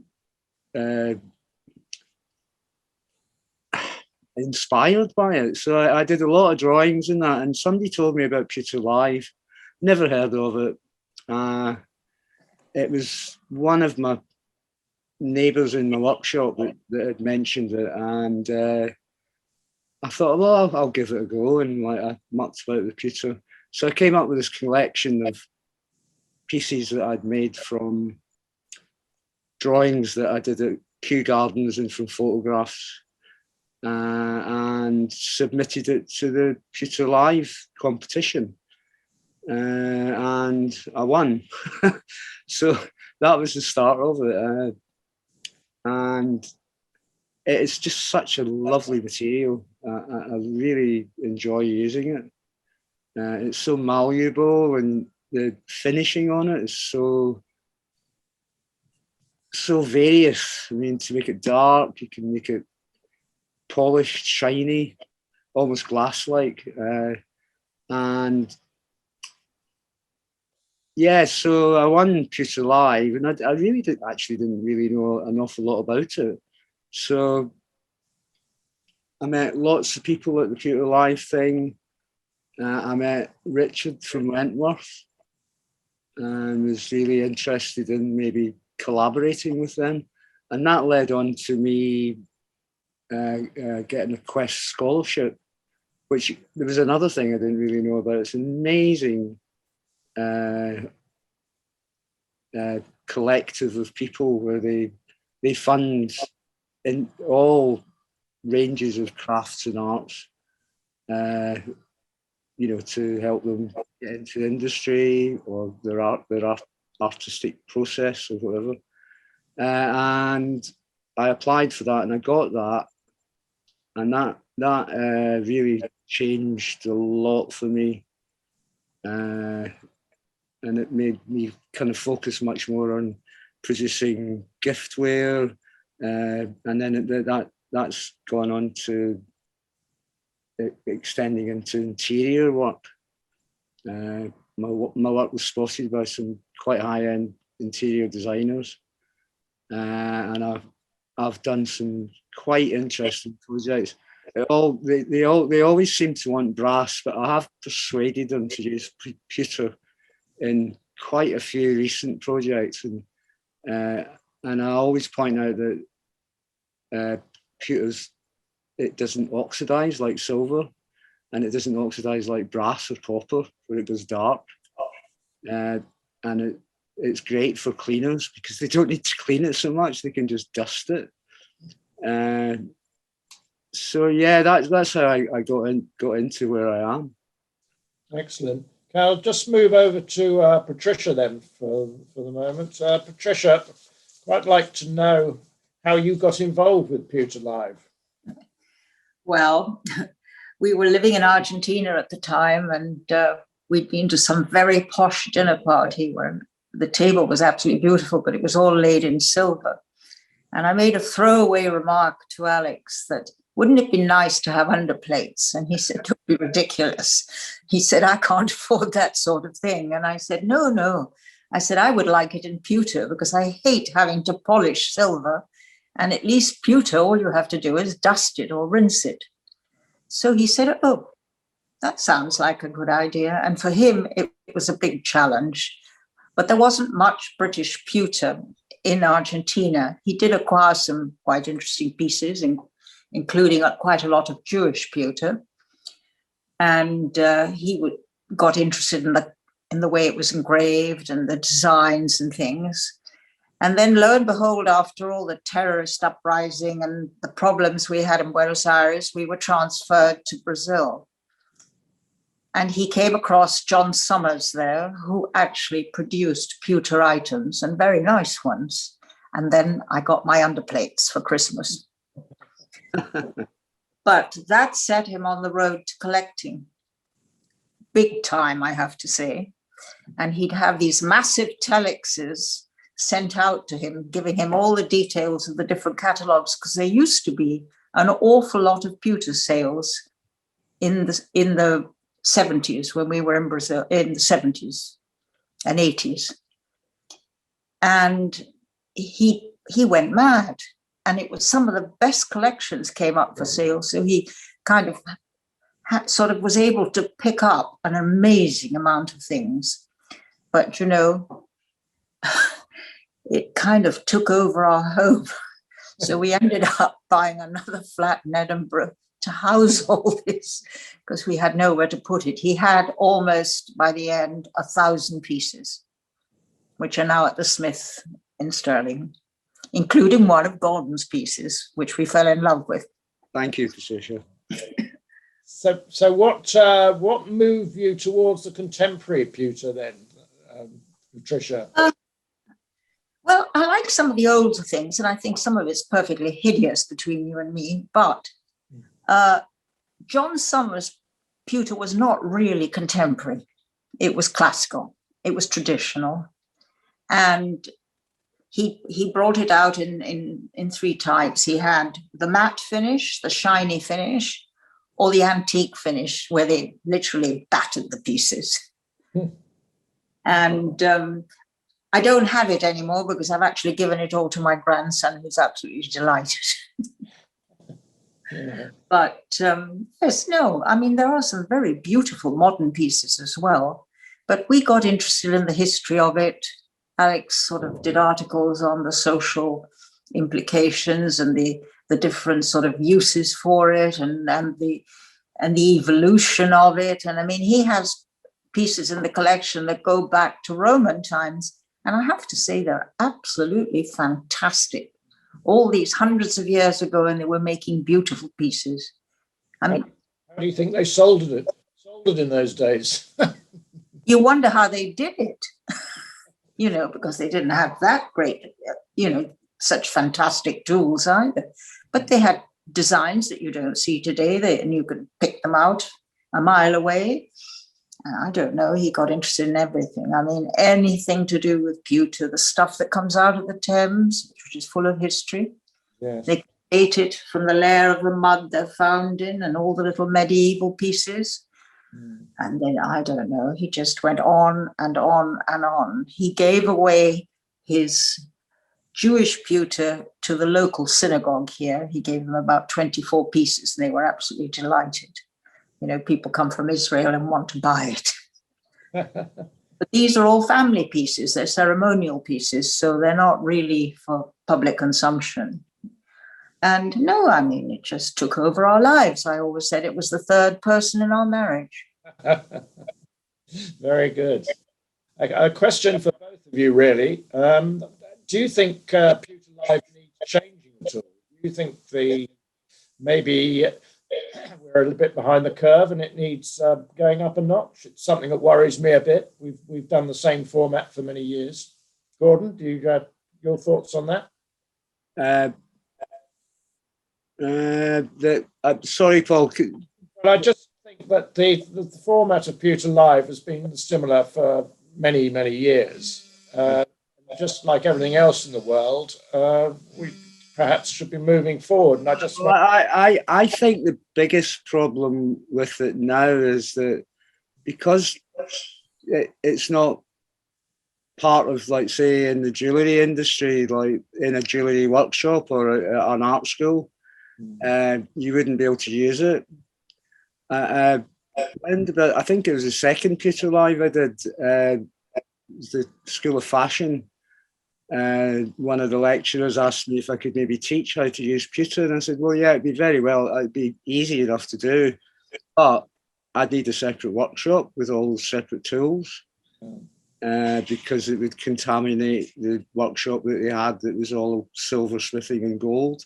inspired by it. So I did a lot of drawings in that, and somebody told me about Pewter Live. Never heard of it. It was one of my neighbours in my workshop that had mentioned it, and I thought, well, I'll give it a go, and like I mucked about with pewter. So I came up with this collection of pieces that I'd made from drawings that I did at Kew Gardens and from photographs, and submitted it to the Pewter Live competition, and I won. So that was the start of it, and it's just such a lovely material. I really enjoy using it. It's so malleable, and the finishing on it is so various. I mean, to make it dark, you can make it polished, shiny, almost glass-like, and yeah. So I won Pewter Live, and I really didn't really know an awful lot about it. So I met lots of people at the Pewter Live thing. I met Richard from Wentworth, and was really interested in maybe collaborating with them, and that led on to me getting a Quest scholarship, which there was another thing I didn't really know about. It's an amazing collective of people where they fund in all ranges of crafts and arts, to help them get into the industry or their artistic process or whatever. And I applied for that, and I got that, and that really changed a lot for me, and it made me kind of focus much more on producing giftware, and then that's gone on to extending into interior work. My work was spotted by some quite high-end interior designers, and I've done some quite interesting projects. They always seem to want brass, but I have persuaded them to use pewter in quite a few recent projects, and I always point out that pewter's, it doesn't oxidize like silver, and it doesn't oxidize like brass or copper, where it goes dark. And it's great for cleaners because they don't need to clean it so much; they can just dust it. So yeah, that's how I got into where I am. Excellent. Okay, I'll just move over to Patricia then for the moment. Patricia, I'd like to know how you got involved with Pewter Live. Well, we were living in Argentina at the time, and we'd been to some very posh dinner party where the table was absolutely beautiful, but it was all laid in silver. And I made a throwaway remark to Alex that, wouldn't it be nice to have underplates? And he said, don't be ridiculous. He said, I can't afford that sort of thing. And I said, no. I said, I would like it in pewter because I hate having to polish silver. And at least pewter, all you have to do is dust it or rinse it. So he said, oh, that sounds like a good idea. And for him, it was a big challenge. But there wasn't much British pewter in Argentina. He did acquire some quite interesting pieces, including quite a lot of Jewish pewter. And he got interested in the way it was engraved and the designs and things. And then lo and behold, after all the terrorist uprising and the problems we had in Buenos Aires, we were transferred to Brazil. And he came across John Summers there, who actually produced pewter items, and very nice ones. And then I got my underplates for Christmas. But that set him on the road to collecting. Big time, I have to say. And he'd have these massive telexes sent out to him, giving him all the details of the different catalogues, because there used to be an awful lot of pewter sales in the 70s when we were in Brazil, in the 70s and 80s. And he went mad, and it was some of the best collections came up for sale. So he kind of sort of was able to pick up an amazing amount of things. But, you know, it kind of took over our home. So we ended up buying another flat in Edinburgh to house all this, because we had nowhere to put it. He had almost, by the end, 1,000 pieces, which are now at the Smith in Stirling, including one of Gordon's pieces, which we fell in love with. Thank you, Patricia. So what moved you towards the contemporary pewter then, Patricia? Well, I like some of the older things, and I think some of it's perfectly hideous between you and me, but John Summers' pewter was not really contemporary. It was classical, it was traditional, and he brought it out in three types. He had the matte finish, the shiny finish, or the antique finish, where they literally battered the pieces. And I don't have it anymore because I've actually given it all to my grandson, who's absolutely delighted. Yeah. But yes, no, I mean, there are some very beautiful modern pieces as well, but we got interested in the history of it. Alex sort of did articles on the social implications and the different sort of uses for it and the evolution of it. And I mean, he has pieces in the collection that go back to Roman times. And I have to say, they're absolutely fantastic. All these hundreds of years ago, and they were making beautiful pieces. I mean, How do you think they sold it in those days? you wonder how they did it, you know, because they didn't have that great, you know, such fantastic tools either. But they had designs that you don't see today, and you could pick them out a mile away. I don't know, he got interested in everything. I mean, anything to do with pewter, the stuff that comes out of the Thames, which is full of history. Yes. They ate it from the layer of the mud they're found in and all the little medieval pieces. Mm. And then, I don't know, he just went on and on and on. He gave away his Jewish pewter to the local synagogue here. He gave them about 24 pieces, and they were absolutely delighted. You know, people come from Israel and want to buy it. But these are all family pieces. They're ceremonial pieces, so they're not really for public consumption. And no, I mean, it just took over our lives. I always said it was the third person in our marriage. Very good. A question for both of you, really. Do you think Pewter Live needs changing at all? Do you think maybe we're a little bit behind the curve and it needs going up a notch? It's something that worries me a bit. We've done the same format for many years. Gordon, do you have your thoughts on that? Sorry, Paul. Well, I just think that the format of Pewter Live has been similar for many, many years. Just like everything else in the world, we perhaps should be moving forward. And I think the biggest problem with it now is that because it's not part of, like, say, in the jewellery industry, like in a jewellery workshop or an art school, you wouldn't be able to use it. I think it was the second Pewter Live I did, the School of Fashion. One of the lecturers asked me if I could maybe teach how to use pewter, and I said, well, yeah, it'd be easy enough to do, but I'd need a separate workshop with all separate tools, because it would contaminate the workshop that they had that was all silversmithing and gold.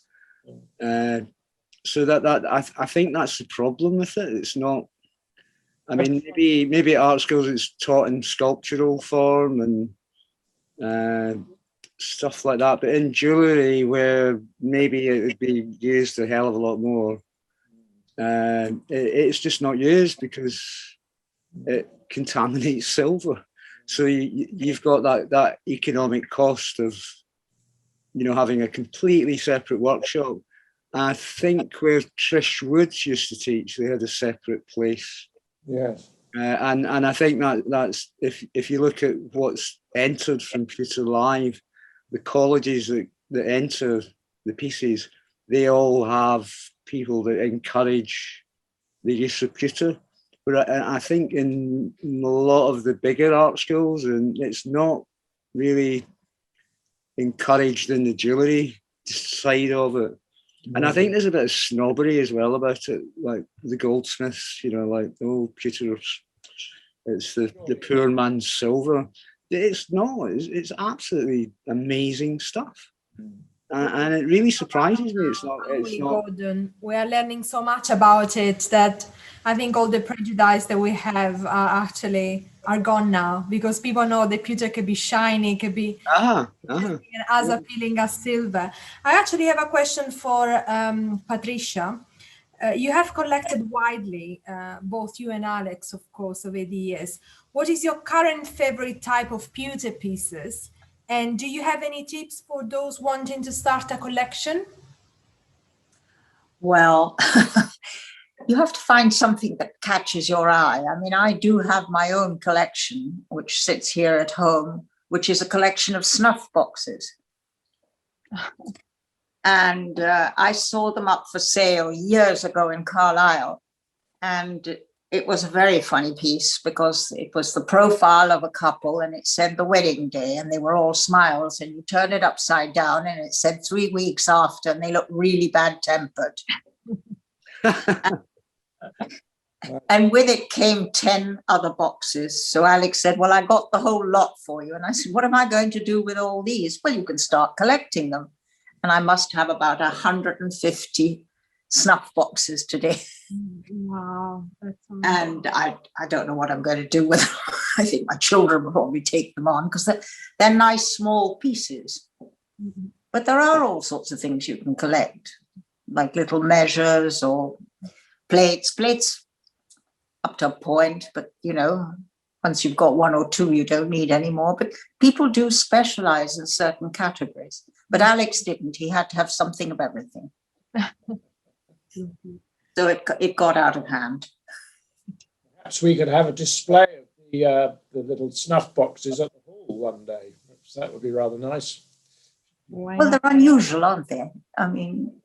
So I think that's the problem with it. It's not, I mean, maybe at art schools it's taught in sculptural form and stuff like that, but in jewellery, where maybe it would be used a hell of a lot more, it's just not used because it contaminates silver. So you've got that economic cost of, you know, having a completely separate workshop. I think where Trish Woods used to teach, they had a separate place. Yes. And I think that's if you look at what's entered from Pewter Live, the colleges that enter the pieces, they all have people that encourage the use of pewter. But I think in a lot of the bigger art schools, and it's not really encouraged in the jewellery side of it. And I think there's a bit of snobbery as well about it, like the goldsmiths, you know, like, oh, pewter, it's the poor man's silver. It's not. It's absolutely amazing stuff, and it really surprises me. It's not. Gordon, we are learning so much about it that I think all the prejudice that we have are gone now, because people know the pewter could be shiny, could be as appealing as silver. I actually have a question for Patricia. You have collected widely, both you and Alex, of course, over the years. What is your current favorite type of pewter pieces? And do you have any tips for those wanting to start a collection? Well, you have to find something that catches your eye. I mean, I do have my own collection, which sits here at home, which is a collection of snuff boxes. And I saw them up for sale years ago in Carlisle. And it was a very funny piece because it was the profile of a couple and it said the wedding day and they were all smiles, and you turn it upside down and it said 3 weeks after, and they looked really bad-tempered. And with it came 10 other boxes. So Alex said, well, I got the whole lot for you. And I said, what am I going to do with all these? Well, you can start collecting them. And I must have about 150 snuff boxes today. Wow. That's and I don't know what I'm going to do with them. I think my children will probably take them on because they're nice small pieces. Mm-hmm. But there are all sorts of things you can collect, like little measures or plates up to a point. But, you know, once you've got one or two, you don't need any more. But people do specialize in certain categories. But Alex didn't. He had to have something of everything. So it got out of hand. Perhaps we could have a display of the little snuff boxes at the hall one day. Perhaps that would be rather nice. Well, they're unusual, aren't they? I mean,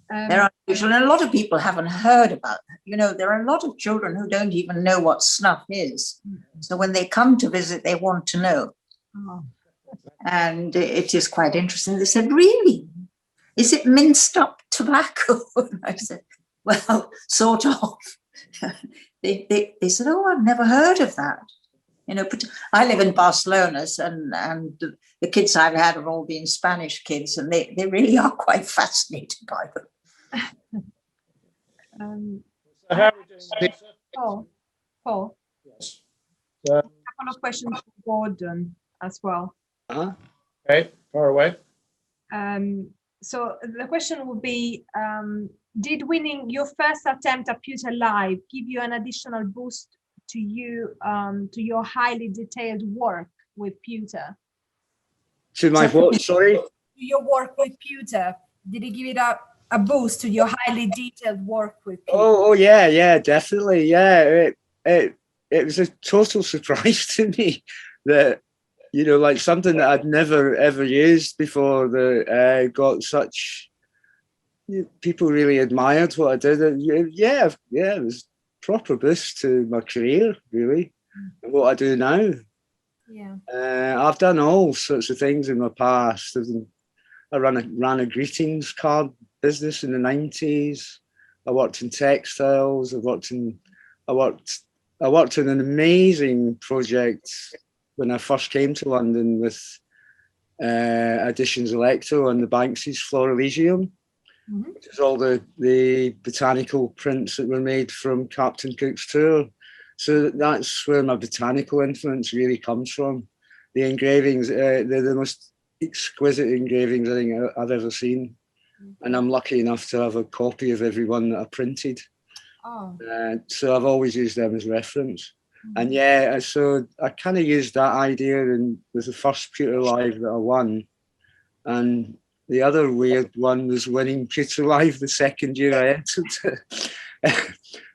they're unusual. And a lot of people haven't heard about that. You know, there are a lot of children who don't even know what snuff is. So when they come to visit, they want to know. Oh. And it is quite interesting. They said, really? Is it minced up tobacco? And I said, well, sort of. They said, oh, I've never heard of that. You know, but I live in Barcelona, and the kids I've had have all been Spanish kids, and they really are quite fascinated by them. So how are we doing? Paul. Yes. A couple of questions for Gordon as well. Okay, far away. So the question would be, did winning your first attempt at Pewter Live give you an additional boost to your highly detailed work with pewter? To my what, sorry? To your work with pewter. Did it give it a boost to your highly detailed work with pewter? Oh yeah, definitely. Yeah, it was a total surprise to me that, you know, like something that I'd never ever used before that got such people really admired what I did. And yeah, it was proper boost to my career, really, and what I do now. Yeah. I've done all sorts of things in my past. I ran a greetings card business in the 90s. I worked in textiles. I worked in an amazing project when I first came to London with Editions Electro and the Banksy's Florilegium, which is all the botanical prints that were made from Captain Cook's tour. So that's where my botanical influence really comes from. The engravings, they're the most exquisite engravings I think I've ever seen. And I'm lucky enough to have a copy of every one that I printed. Oh. So I've always used them as reference. And yeah, so I kind of used that idea and was the first Pewter Live that I won. And the other weird one was winning Pewter Live the second year I entered.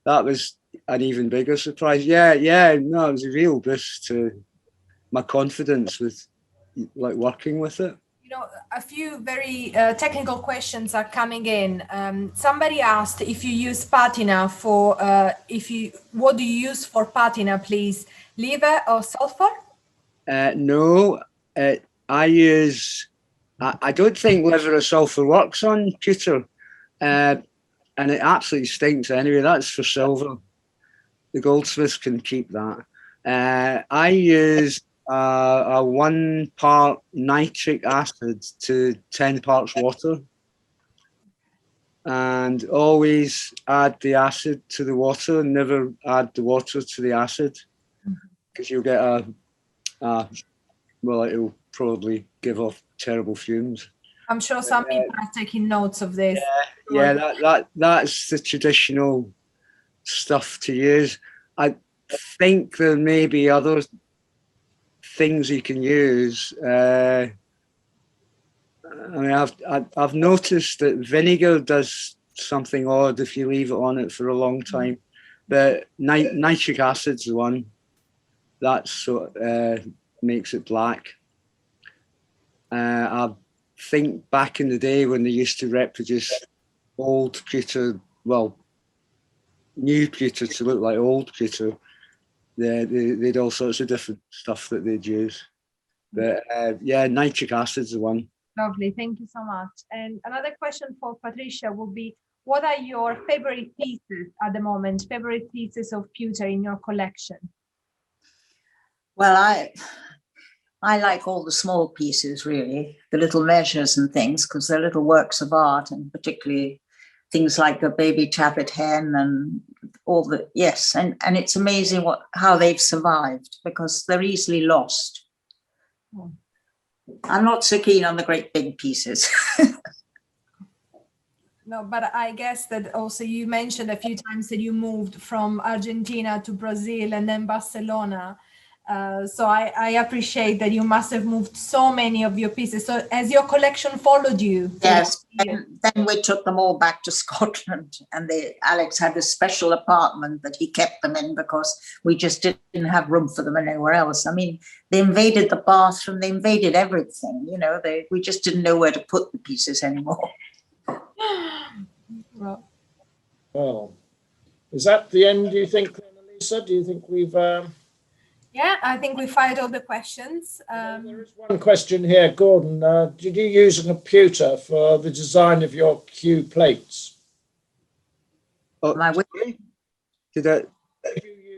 That was an even bigger surprise. No, it was a real boost to my confidence with like working with it. You know, a few very technical questions are coming in. Somebody asked if you use patina for, what do you use for patina, please? Liver or sulfur? No, I use, I don't think liver or sulfur works on pewter. And it absolutely stinks anyway. That's for silver. The goldsmiths can keep that. I use a 1 part nitric acid to 10 parts water, and always add the acid to the water and never add the water to the acid, because you'll get well, it'll probably give off terrible fumes. I'm sure some people are taking notes of this. That's the traditional stuff to use. I think there may be other things you can use. I mean, I've noticed that vinegar does something odd if you leave it on it for a long time, but nitric acid's the one that's makes it black. I think back in the day when they used to reproduce old pewter, well, new pewter to look like old pewter, they'd all sorts of different stuff that they'd use. But nitric acid's the one. Lovely, thank you so much. And another question for Patricia will be, what are your favorite pieces at the moment, favorite pieces of pewter in your collection? Well, I like all the small pieces, really, the little measures and things, because they're little works of art, and particularly things like a baby tablet hen and all the, yes, and it's amazing how they've survived, because they're easily lost. I'm not so keen on the great big pieces. No, but I guess that also you mentioned a few times that you moved from Argentina to Brazil and then Barcelona. So I appreciate that you must have moved so many of your pieces. So has your collection followed you? Yes, and then we took them all back to Scotland, and Alex had a special apartment that he kept them in because we just didn't have room for them anywhere else. I mean, they invaded the bathroom, they invaded everything, you know, we just didn't know where to put the pieces anymore. Well, is that the end, do you think, Lisa? Do you think we've... Yeah, I think we fired all the questions. There is one question here, Gordon. Did you use a computer for the design of your Q plates? Did you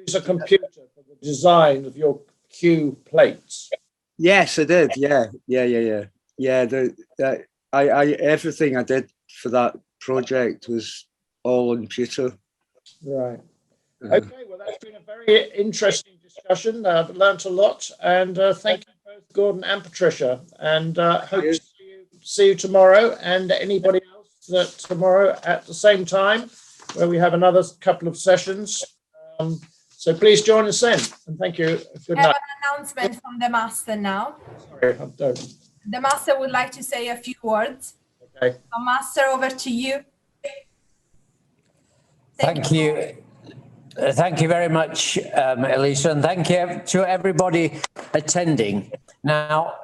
use a computer for the design of your Q plates? Yes, I did. Yeah. Everything I did for that project was all on Pewter. Right. Okay, well, that's been a very interesting discussion. I've learnt a lot, and thank you both, Gordon and Patricia, and hope to see you tomorrow, and anybody else that tomorrow at the same time, where we have another couple of sessions. So please join us then, and thank you. Good night. I have an announcement from the master now. Sorry, I don't. The master would like to say a few words. Okay. So master, over to you. Thank you. Thank you very much, Elisa, and thank you to everybody attending. Now,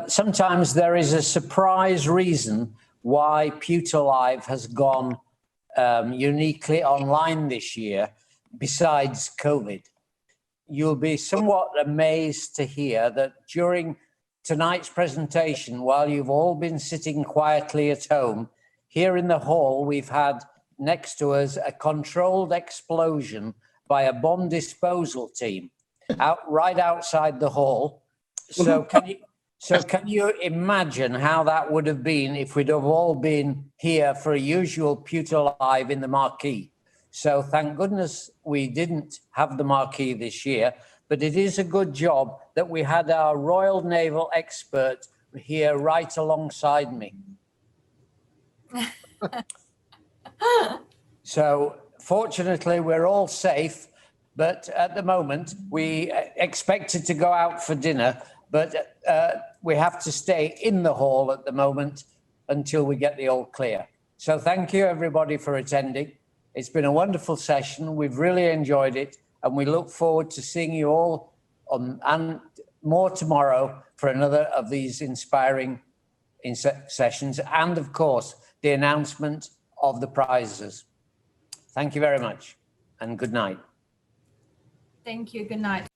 sometimes there is a surprise reason why Pewter Live has gone uniquely online this year, besides COVID. You'll be somewhat amazed to hear that during tonight's presentation, while you've all been sitting quietly at home, here in the hall, we've had next to us a controlled explosion by a bomb disposal team right outside the hall. So can you imagine how that would have been if we'd have all been here for a usual Pewter Live in the marquee? So thank goodness we didn't have the marquee this year, but it is a good job that we had our Royal Naval expert here right alongside me. So fortunately, we're all safe, but at the moment we expected to go out for dinner, but we have to stay in the hall at the moment until we get the all clear. So thank you everybody for attending. It's been a wonderful session. We've really enjoyed it, and we look forward to seeing you all and more tomorrow for another of these inspiring sessions, and of course, the announcement of the prizes. Thank you very much, and good night. Thank you. Good night.